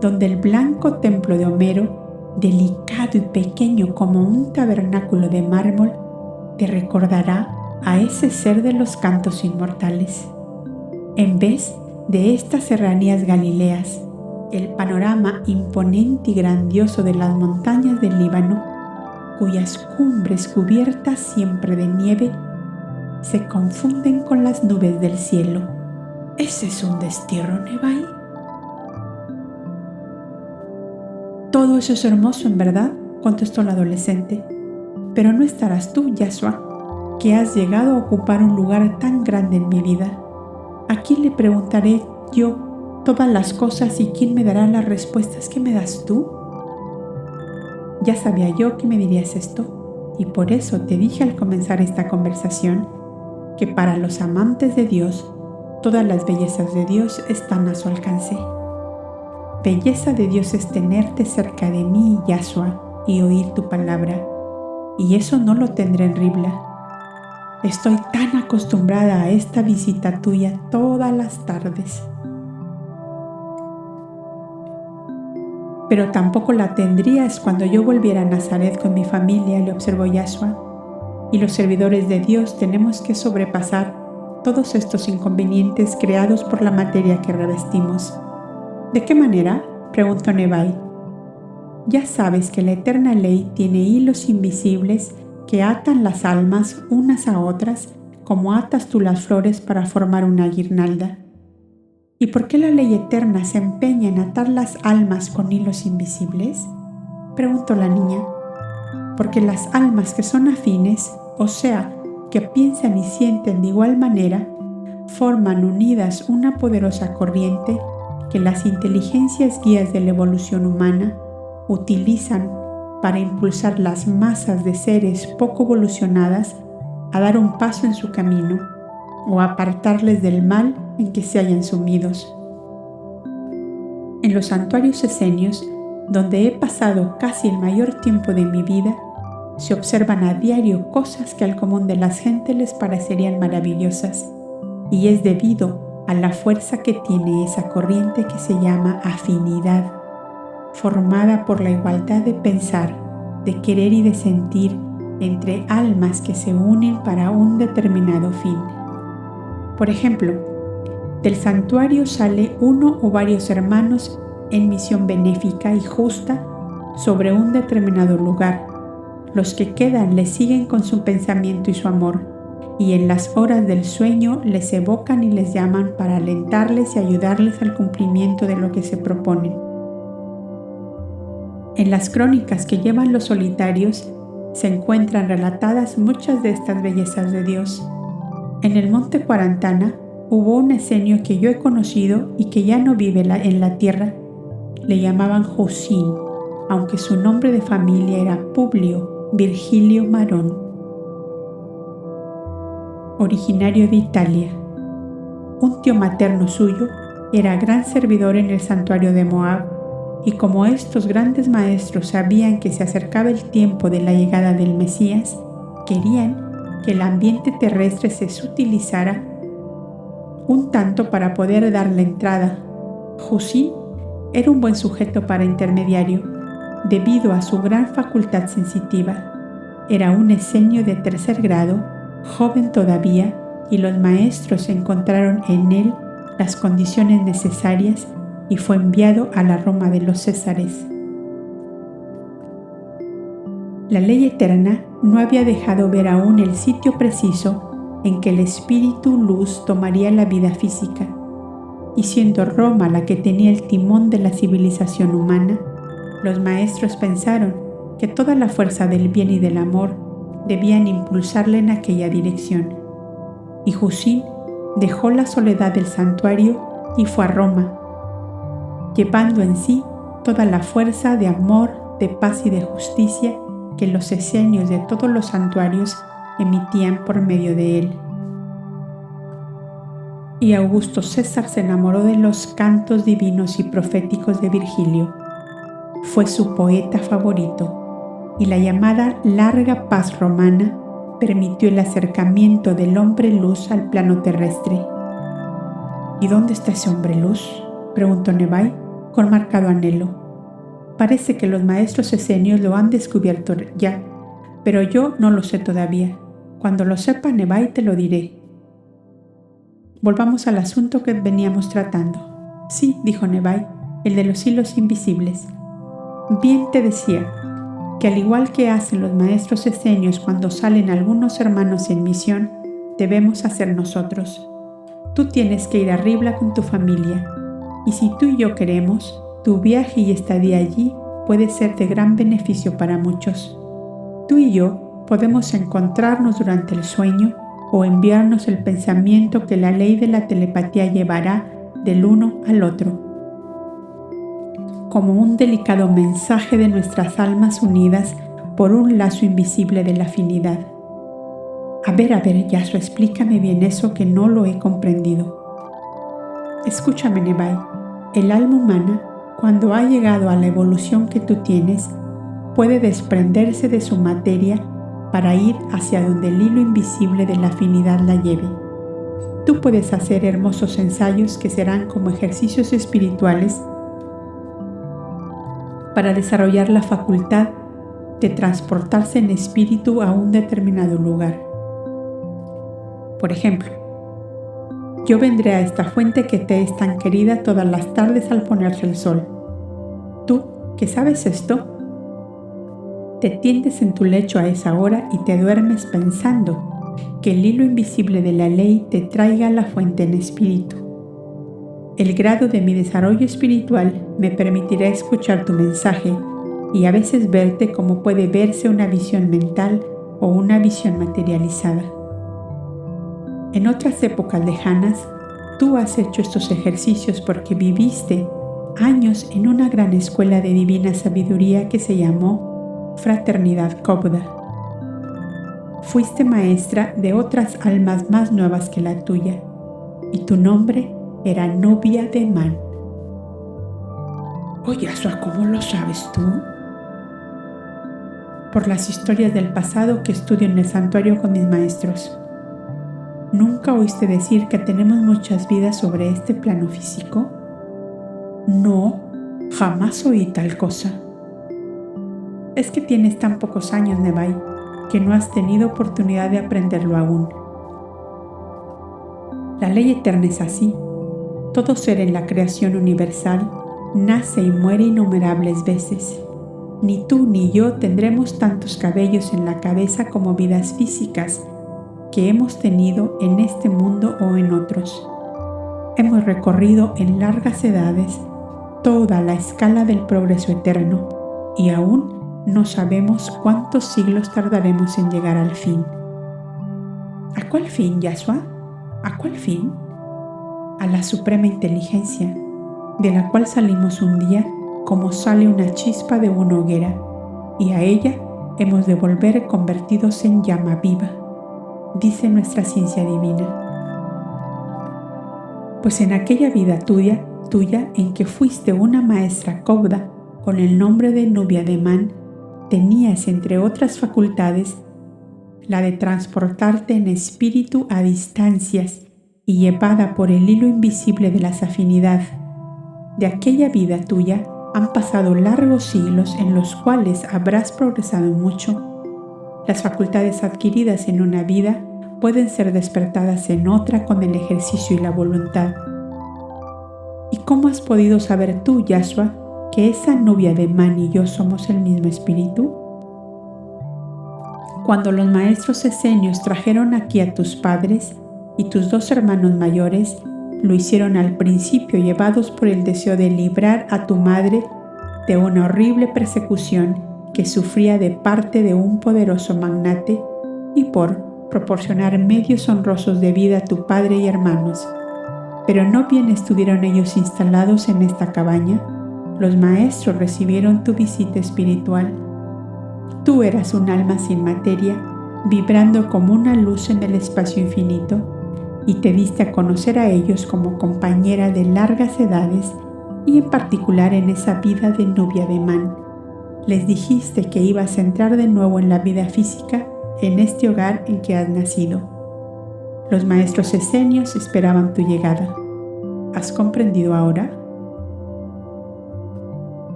donde el blanco templo de Homero, delicado y pequeño como un tabernáculo de mármol, te recordará a ese ser de los cantos inmortales. En vez de estas serranías galileas, el panorama imponente y grandioso de las montañas del Líbano, cuyas cumbres cubiertas siempre de nieve se confunden con las nubes del cielo. ¿Ese es un destierro, Nebai? Todo eso es hermoso, en verdad, contestó la adolescente. Pero no estarás tú, Yashua, que has llegado a ocupar un lugar tan grande en mi vida. ¿A quién le preguntaré yo todas las cosas y quién me dará las respuestas que me das tú? Ya sabía yo que me dirías esto, y por eso te dije al comenzar esta conversación que para los amantes de Dios, todas las bellezas de Dios están a su alcance. Belleza de Dios es tenerte cerca de mí, Yashua, y oír tu palabra, y eso no lo tendré en Ribla. Estoy tan acostumbrada a esta visita tuya todas las tardes. Pero tampoco la tendrías cuando yo volviera a Nazaret con mi familia, le observó Yashua. Y los servidores de Dios tenemos que sobrepasar todos estos inconvenientes creados por la materia que revestimos. ¿De qué manera?, preguntó Nebai. Ya sabes que la eterna ley tiene hilos invisibles que atan las almas unas a otras como atas tú las flores para formar una guirnalda. ¿Y por qué la ley eterna se empeña en atar las almas con hilos invisibles?, preguntó la niña. Porque las almas que son afines, o sea, que piensan y sienten de igual manera, forman unidas una poderosa corriente que las inteligencias guías de la evolución humana utilizan para impulsar las masas de seres poco evolucionadas a dar un paso en su camino o apartarles del mal en que se hallan sumidos. En los santuarios esenios, donde he pasado casi el mayor tiempo de mi vida, se observan a diario cosas que al común de las gentes les parecerían maravillosas, y es debido a la fuerza que tiene esa corriente que se llama afinidad, formada por la igualdad de pensar, de querer y de sentir entre almas que se unen para un determinado fin. Por ejemplo, del santuario sale uno o varios hermanos en misión benéfica y justa sobre un determinado lugar. Los que quedan les siguen con su pensamiento y su amor, y en las horas del sueño les evocan y les llaman para alentarles y ayudarles al cumplimiento de lo que se proponen. En las crónicas que llevan los solitarios se encuentran relatadas muchas de estas bellezas de Dios. En el monte Cuarantana hubo un esenio que yo he conocido y que ya no vive en la tierra. Le llamaban Josín, aunque su nombre de familia era Publio Virgilio Marón. Originario de Italia. Un tío materno suyo era gran servidor en el santuario de Moab, y como estos grandes maestros sabían que se acercaba el tiempo de la llegada del Mesías, querían que el ambiente terrestre se sutilizara un tanto para poder dar la entrada. Josín era un buen sujeto para intermediario, debido a su gran facultad sensitiva. Era un esenio de 3er grado, joven todavía, y los maestros encontraron en él las condiciones necesarias y fue enviado a la Roma de los Césares. La ley eterna no había dejado ver aún el sitio preciso en que el espíritu luz tomaría la vida física, y siendo Roma la que tenía el timón de la civilización humana, los maestros pensaron que toda la fuerza del bien y del amor debían impulsarle en aquella dirección. Y Josín dejó la soledad del santuario y fue a Roma, llevando en sí toda la fuerza de amor, de paz y de justicia que los esenios de todos los santuarios emitían por medio de él. Y Augusto César se enamoró de los cantos divinos y proféticos de Virgilio. Fue su poeta favorito, y la llamada larga paz romana permitió el acercamiento del hombre luz al plano terrestre. ¿Y dónde está ese hombre luz?, preguntó Nebai con marcado anhelo. Parece que los maestros esenios lo han descubierto ya, pero yo no lo sé todavía. Cuando lo sepa, Nebai, te lo diré. volvamos al asunto que veníamos tratando. Sí, dijo Nebai, el de los hilos invisibles. Bien te decía que al igual que hacen los maestros esenios cuando salen algunos hermanos en misión, debemos hacer nosotros. Tú tienes que ir a Ribla con tu familia, y si tú y yo queremos, tu viaje y estadía allí puede ser de gran beneficio para muchos. Tú y yo podemos encontrarnos durante el sueño o enviarnos el pensamiento que la ley de la telepatía llevará del uno al otro, como un delicado mensaje de nuestras almas unidas por un lazo invisible de la afinidad. A ver, Yasuo, explícame bien eso que no lo he comprendido. Escúchame, Nebai. El alma humana, cuando ha llegado a la evolución que tú tienes, puede desprenderse de su materia para ir hacia donde el hilo invisible de la afinidad la lleve. Tú puedes hacer hermosos ensayos que serán como ejercicios espirituales para desarrollar la facultad de transportarse en espíritu a un determinado lugar. Por ejemplo, yo vendré a esta fuente que te es tan querida todas las tardes al ponerse el sol. Tú, que sabes esto, te tiendes en tu lecho a esa hora y te duermes pensando que el hilo invisible de la ley te traiga a la fuente en espíritu. El grado de mi desarrollo espiritual me permitirá escuchar tu mensaje y a veces verte como puede verse una visión mental o una visión materializada. En otras épocas lejanas, tú has hecho estos ejercicios porque viviste años en una gran escuela de divina sabiduría que se llamó Fraternidad Kobda. Fuiste maestra de otras almas más nuevas que la tuya, y tu nombre era Nubia de Man. Oye, Asua, ¿cómo lo sabes tú? Por las historias del pasado que estudio en el santuario con mis maestros. ¿Nunca oíste decir que tenemos muchas vidas sobre este plano físico? No, jamás oí tal cosa. Es que tienes tan pocos años, Nebai, que no has tenido oportunidad de aprenderlo aún. La ley eterna es así. Todo ser en la creación universal nace y muere innumerables veces. Ni tú ni yo tendremos tantos cabellos en la cabeza como vidas físicas que hemos tenido en este mundo o en otros. Hemos recorrido en largas edades toda la escala del progreso eterno y aún no sabemos cuántos siglos tardaremos en llegar al fin. ¿A cuál fin, Yasuo? ¿A cuál fin? A la suprema inteligencia, de la cual salimos un día como sale una chispa de una hoguera, y a ella hemos de volver convertidos en llama viva, dice nuestra ciencia divina. Pues en aquella vida tuya en que fuiste una maestra Kobda con el nombre de Nubia de Man, tenías entre otras facultades la de transportarte en espíritu a distancias y llevada por el hilo invisible de la afinidad. De aquella vida tuya han pasado largos siglos en los cuales habrás progresado mucho. Las facultades adquiridas en una vida pueden ser despertadas en otra con el ejercicio y la voluntad. ¿Y cómo has podido saber tú, Yasuo, que esa Nubia de Man y yo somos el mismo espíritu? Cuando los maestros esenios trajeron aquí a tus padres y tus dos hermanos mayores, lo hicieron al principio llevados por el deseo de librar a tu madre de una horrible persecución que sufría de parte de un poderoso magnate y por proporcionar medios honrosos de vida a tu padre y hermanos. Pero no bien estuvieron ellos instalados en esta cabaña, los maestros recibieron tu visita espiritual. Tú eras un alma sin materia, vibrando como una luz en el espacio infinito, y te diste a conocer a ellos como compañera de largas edades y en particular en esa vida de Nubia de Man. Les dijiste que ibas a entrar de nuevo en la vida física en este hogar en que has nacido. Los maestros esenios esperaban tu llegada. ¿Has comprendido ahora?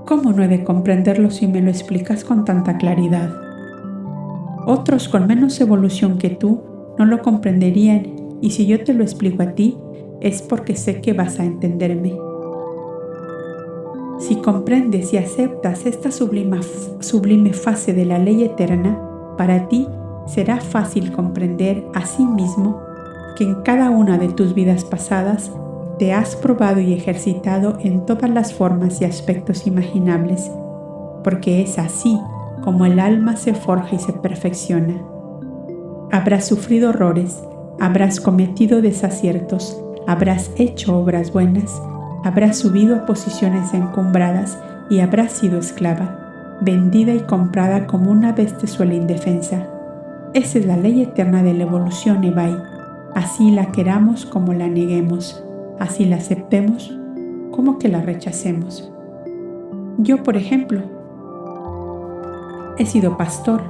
¿Cómo no he de comprenderlo si me lo explicas con tanta claridad? Otros con menos evolución que tú no lo comprenderían y si yo te lo explico a ti, es porque sé que vas a entenderme. Si comprendes y aceptas esta sublime fase de la ley eterna, para ti será fácil comprender asimismo que en cada una de tus vidas pasadas te has probado y ejercitado en todas las formas y aspectos imaginables, porque es así como el alma se forja y se perfecciona. Habrás sufrido horrores, habrás cometido desaciertos, habrás hecho obras buenas, habrás subido a posiciones encumbradas y habrás sido esclava, vendida y comprada como una bestezuela indefensa. Esa es la ley eterna de la evolución, Ebai. Así la queramos como la neguemos, así la aceptemos como que la rechacemos. Yo, por ejemplo, he sido pastor,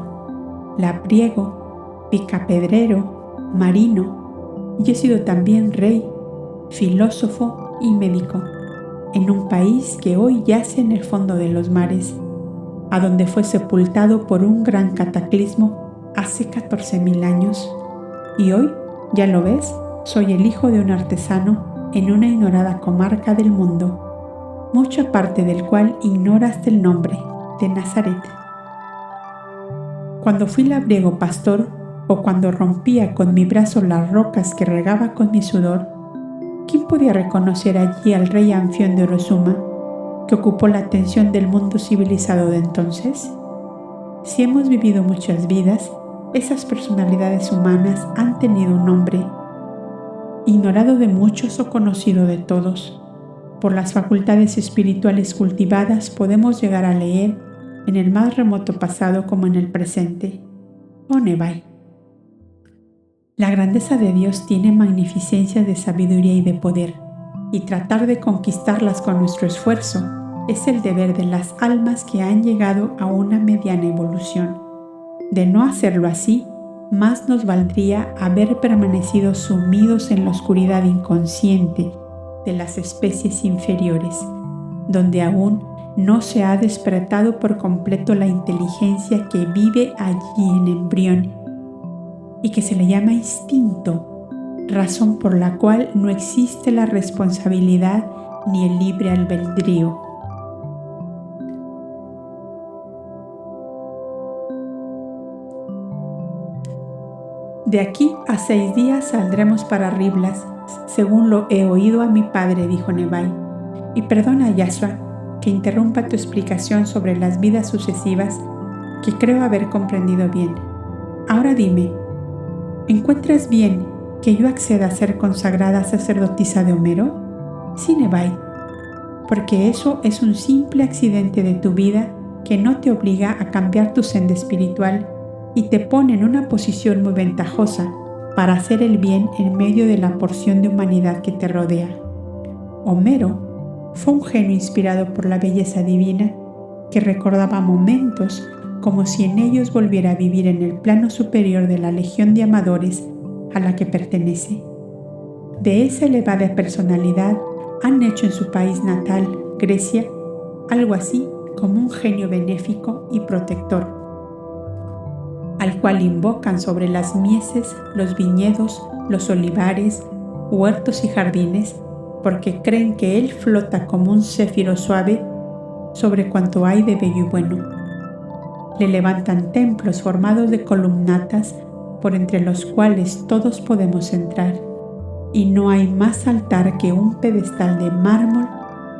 labriego, picapedrero, marino, y he sido también rey, filósofo y médico, en un país que hoy yace en el fondo de los mares, a donde fue sepultado por un gran cataclismo hace 14.000 años. Y hoy, ya lo ves, soy el hijo de un artesano en una ignorada comarca del mundo, mucha parte del cual ignora hasta el nombre de Nazaret. Cuando fui labriego pastor, o cuando rompía con mi brazo las rocas que regaba con mi sudor, ¿quién podía reconocer allí al rey Anfión de Orozuma, que ocupó la atención del mundo civilizado de entonces? Si hemos vivido muchas vidas, esas personalidades humanas han tenido un nombre, ignorado de muchos o conocido de todos. Por las facultades espirituales cultivadas podemos llegar a leer en el más remoto pasado como en el presente. Oh Nebai. La grandeza de Dios tiene magnificencia de sabiduría y de poder, y tratar de conquistarlas con nuestro esfuerzo es el deber de las almas que han llegado a una mediana evolución. De no hacerlo así, más nos valdría haber permanecido sumidos en la oscuridad inconsciente de las especies inferiores, donde aún no se ha despertado por completo la inteligencia que vive allí en embrión y que se le llama instinto, razón por la cual no existe la responsabilidad ni el libre albedrío. De aquí a 6 días saldremos para Riblas, según lo he oído a mi padre, dijo Nebai. Y perdona, Yashua, que interrumpa tu explicación sobre las vidas sucesivas, que creo haber comprendido bien. Ahora dime, ¿encuentras bien que yo acceda a ser consagrada sacerdotisa de Homero? Sí, Nebai, porque eso es un simple accidente de tu vida que no te obliga a cambiar tu senda espiritual y te pone en una posición muy ventajosa para hacer el bien en medio de la porción de humanidad que te rodea. Homero fue un genio inspirado por la belleza divina que recordaba momentos como si en ellos volviera a vivir en el plano superior de la legión de amadores a la que pertenece. De esa elevada personalidad han hecho en su país natal, Grecia, algo así como un genio benéfico y protector, al cual invocan sobre las mieses, los viñedos, los olivares, huertos y jardines, porque creen que él flota como un céfiro suave sobre cuanto hay de bello y bueno. Le levantan templos formados de columnatas por entre los cuales todos podemos entrar, y no hay más altar que un pedestal de mármol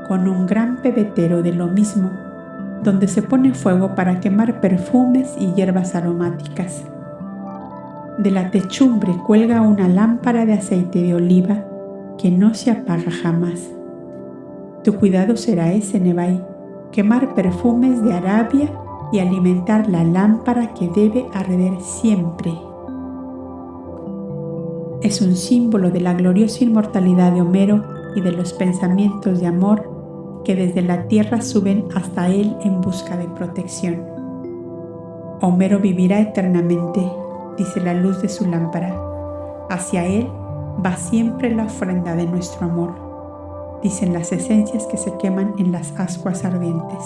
con un gran pebetero de lo mismo, donde se pone fuego para quemar perfumes y hierbas aromáticas. De la techumbre cuelga una lámpara de aceite de oliva que no se apaga jamás. Tu cuidado será ese, Nebai, quemar perfumes de Arabia y alimentar la lámpara que debe arder siempre. Es un símbolo de la gloriosa inmortalidad de Homero y de los pensamientos de amor que desde la tierra suben hasta él en busca de protección. Homero vivirá eternamente, dice la luz de su lámpara. Hacia él va siempre la ofrenda de nuestro amor, dicen las esencias que se queman en las ascuas ardientes.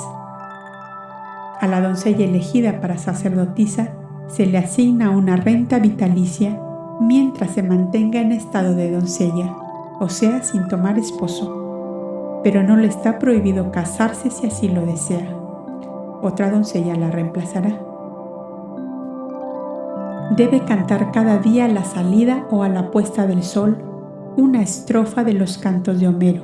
A la doncella elegida para sacerdotisa se le asigna una renta vitalicia mientras se mantenga en estado de doncella, o sea, sin tomar esposo, pero no le está prohibido casarse si así lo desea. Otra doncella la reemplazará. Debe cantar cada día a la salida o a la puesta del sol una estrofa de los cantos de Homero.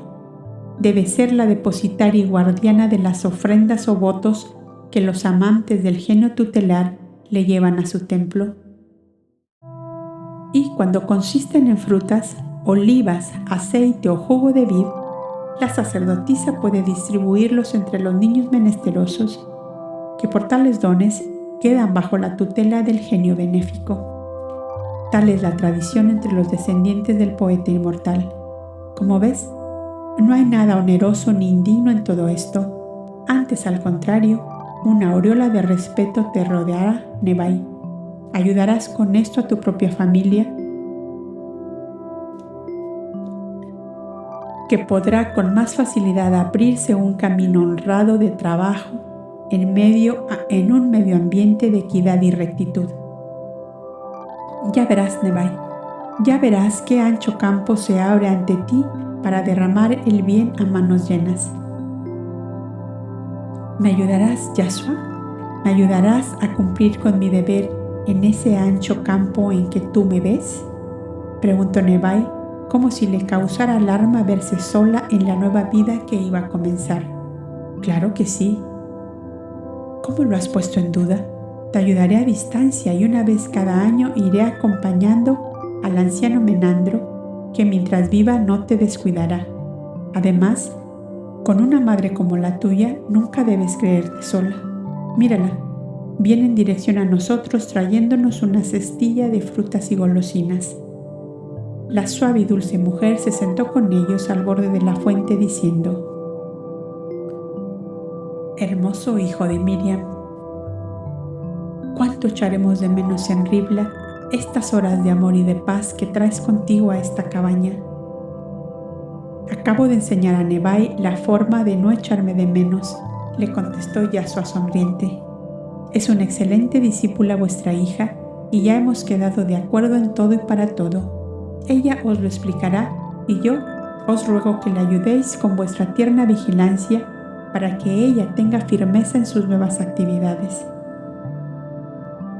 Debe ser la depositaria y guardiana de las ofrendas o votos que los amantes del genio tutelar le llevan a su templo. Y cuando consisten en frutas, olivas, aceite o jugo de vid, la sacerdotisa puede distribuirlos entre los niños menesterosos, que por tales dones quedan bajo la tutela del genio benéfico. Tal es la tradición entre los descendientes del poeta inmortal. Como ves, no hay nada oneroso ni indigno en todo esto. Antes, al contrario, una aureola de respeto te rodeará, Nebai. ¿Ayudarás con esto a tu propia familia, que podrá con más facilidad abrirse un camino honrado de trabajo en un medio ambiente de equidad y rectitud? Ya verás, Nebai, ya verás qué ancho campo se abre ante ti para derramar el bien a manos llenas. ¿Me ayudarás, Yashua? ¿Me ayudarás a cumplir con mi deber en ese ancho campo en que tú me ves? Preguntó Nebai, como si le causara alarma verse sola en la nueva vida que iba a comenzar. Claro que sí. ¿Cómo lo has puesto en duda? Te ayudaré a distancia y una vez cada año iré acompañando al anciano Menandro, que mientras viva no te descuidará. Además, con una madre como la tuya, nunca debes creerte sola. Mírala, viene en dirección a nosotros trayéndonos una cestilla de frutas y golosinas. La suave y dulce mujer se sentó con ellos al borde de la fuente diciendo: Hermoso hijo de Miriam, ¿cuánto echaremos de menos en Ribla estas horas de amor y de paz que traes contigo a esta cabaña? Acabo de enseñar a Nebai la forma de no echarme de menos, le contestó Yashua sonriente. Es una excelente discípula vuestra hija y ya hemos quedado de acuerdo en todo y para todo. Ella os lo explicará y yo os ruego que la ayudéis con vuestra tierna vigilancia para que ella tenga firmeza en sus nuevas actividades.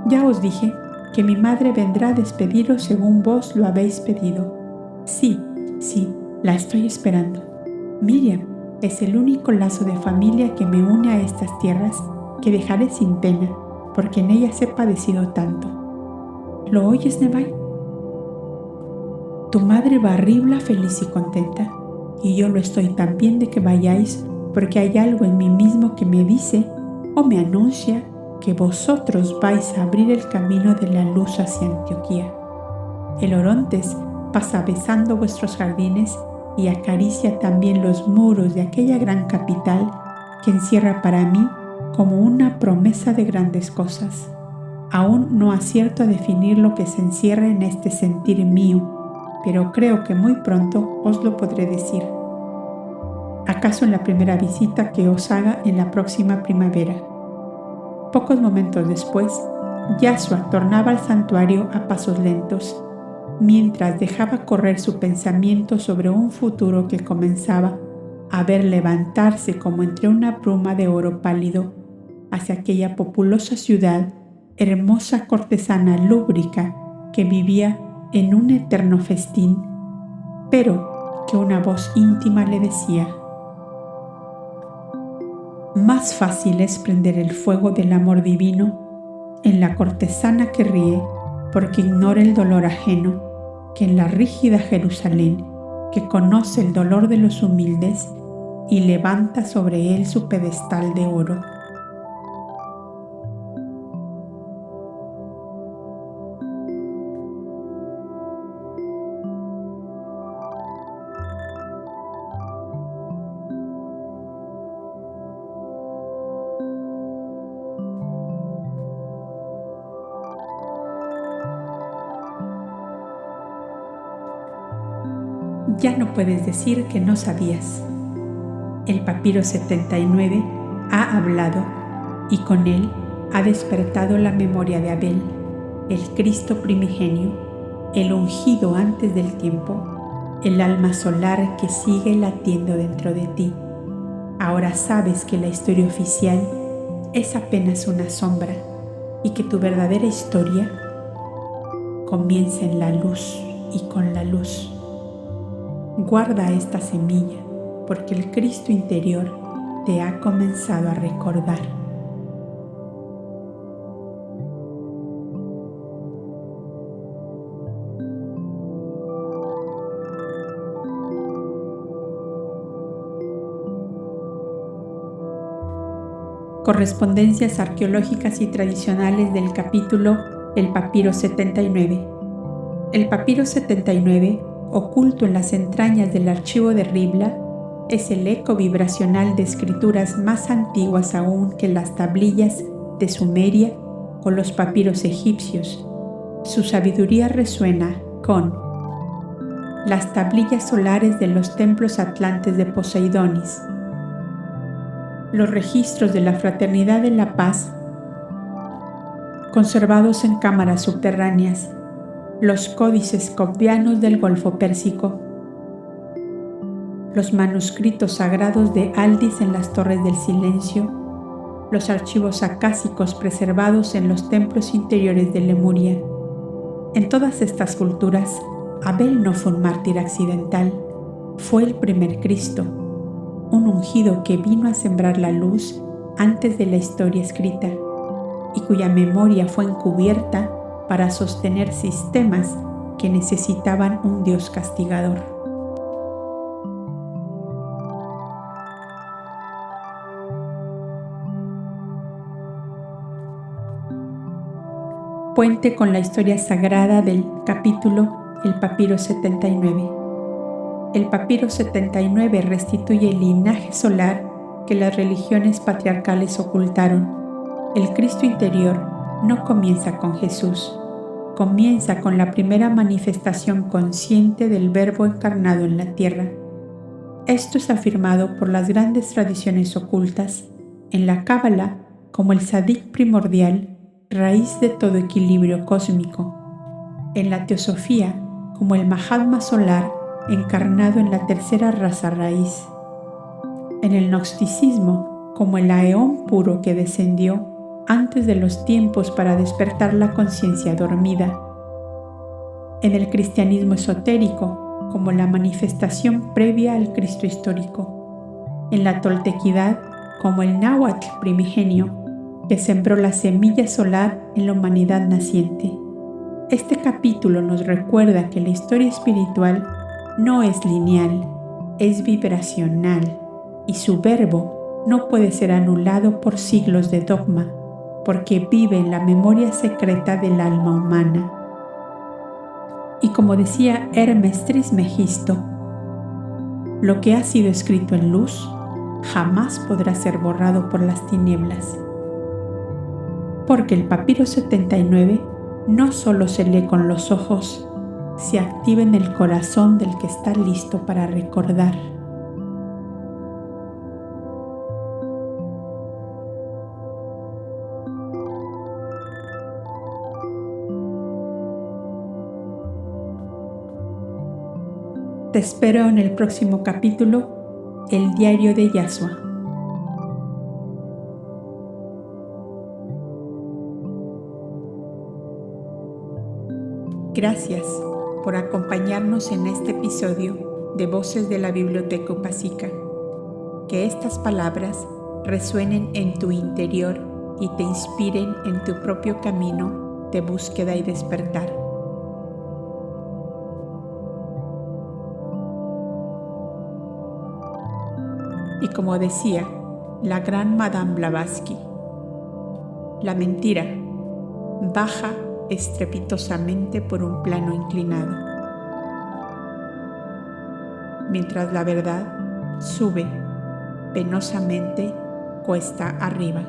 Ya os dije que mi madre vendrá a despediros según vos lo habéis pedido. Sí, la estoy esperando. Miriam es el único lazo de familia que me une a estas tierras, que dejaré sin pena, porque en ellas he padecido tanto. ¿Lo oyes, Nebai? Tu madre va a Ribla feliz y contenta, y yo lo estoy también de que vayáis, porque hay algo en mí mismo que me dice o me anuncia que vosotros vais a abrir el camino de la luz hacia Antioquía. El Orontes pasa besando vuestros jardines y acaricia también los muros de aquella gran capital que encierra para mí como una promesa de grandes cosas. Aún no acierto a definir lo que se encierra en este sentir mío, pero creo que muy pronto os lo podré decir. ¿Acaso en la primera visita que os haga en la próxima primavera? Pocos momentos después, Yashua tornaba al santuario a pasos lentos, mientras dejaba correr su pensamiento sobre un futuro que comenzaba a ver levantarse como entre una bruma de oro pálido hacia aquella populosa ciudad, hermosa cortesana lúbrica que vivía en un eterno festín, pero que una voz íntima le decía: más fácil es prender el fuego del amor divino en la cortesana que ríe porque ignora el dolor ajeno, que en la rígida Jerusalén que conoce el dolor de los humildes y levanta sobre él su pedestal de oro. Ya no puedes decir que no sabías. El papiro 79 ha hablado y con él ha despertado la memoria de Abel, el Cristo primigenio, el ungido antes del tiempo, el alma solar que sigue latiendo dentro de ti. Ahora sabes que la historia oficial es apenas una sombra y que tu verdadera historia comienza en la luz y con la luz. Guarda esta semilla porque el Cristo interior te ha comenzado a recordar. Correspondencias arqueológicas y tradicionales del capítulo El Papiro 79. El Papiro 79, oculto en las entrañas del archivo de Ribla, es el eco vibracional de escrituras más antiguas aún que las tablillas de Sumeria o los papiros egipcios. Su sabiduría resuena con las tablillas solares de los templos atlantes de Poseidonis, los registros de la Fraternidad de la Paz conservados en cámaras subterráneas, los códices coptianos del Golfo Pérsico, los manuscritos sagrados de Aldis en las Torres del Silencio, los archivos acásicos preservados en los templos interiores de Lemuria. En todas estas culturas, Abel no fue un mártir accidental, fue el primer Cristo, un ungido que vino a sembrar la luz antes de la historia escrita y cuya memoria fue encubierta para sostener sistemas que necesitaban un Dios castigador. Puente con la historia sagrada del capítulo El Papiro 79. El Papiro 79 restituye el linaje solar que las religiones patriarcales ocultaron. El Cristo interior no comienza con Jesús, comienza con la primera manifestación consciente del Verbo encarnado en la tierra. Esto es afirmado por las grandes tradiciones ocultas, en la Cábala como el Sadik primordial, raíz de todo equilibrio cósmico, en la Teosofía como el Mahatma solar, encarnado en la tercera raza raíz, en el gnosticismo como el Aeón puro que descendió antes de los tiempos para despertar la conciencia dormida, en el cristianismo esotérico como la manifestación previa al Cristo histórico, en la toltequidad como el náhuatl primigenio que sembró la semilla solar en la humanidad naciente. Este capítulo nos recuerda que la historia espiritual no es lineal, es vibracional, y su verbo no puede ser anulado por siglos de dogma, porque vive en la memoria secreta del alma humana. Y como decía Hermes Trismegisto, lo que ha sido escrito en luz jamás podrá ser borrado por las tinieblas. Porque el Papiro 79 no solo se lee con los ojos, se activa en el corazón del que está listo para recordar. Te espero en el próximo capítulo, El Diario de Yashua. Gracias por acompañarnos en este episodio de Voces de la Biblioteca Upasika. Que estas palabras resuenen en tu interior y te inspiren en tu propio camino de búsqueda y despertar. Y como decía la gran Madame Blavatsky, la mentira baja estrepitosamente por un plano inclinado, mientras la verdad sube penosamente cuesta arriba.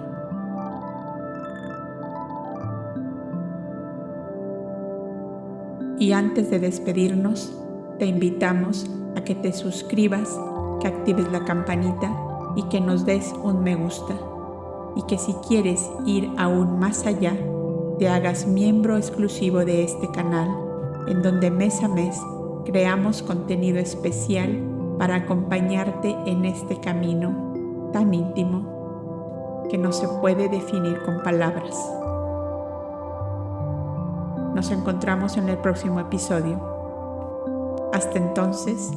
Y antes de despedirnos, te invitamos a que te suscribas, que actives la campanita y que nos des un me gusta. Y que si quieres ir aún más allá, te hagas miembro exclusivo de este canal en donde mes a mes creamos contenido especial para acompañarte en este camino tan íntimo que no se puede definir con palabras. Nos encontramos en el próximo episodio. Hasta entonces,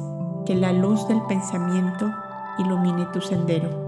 que la luz del pensamiento ilumine tu sendero.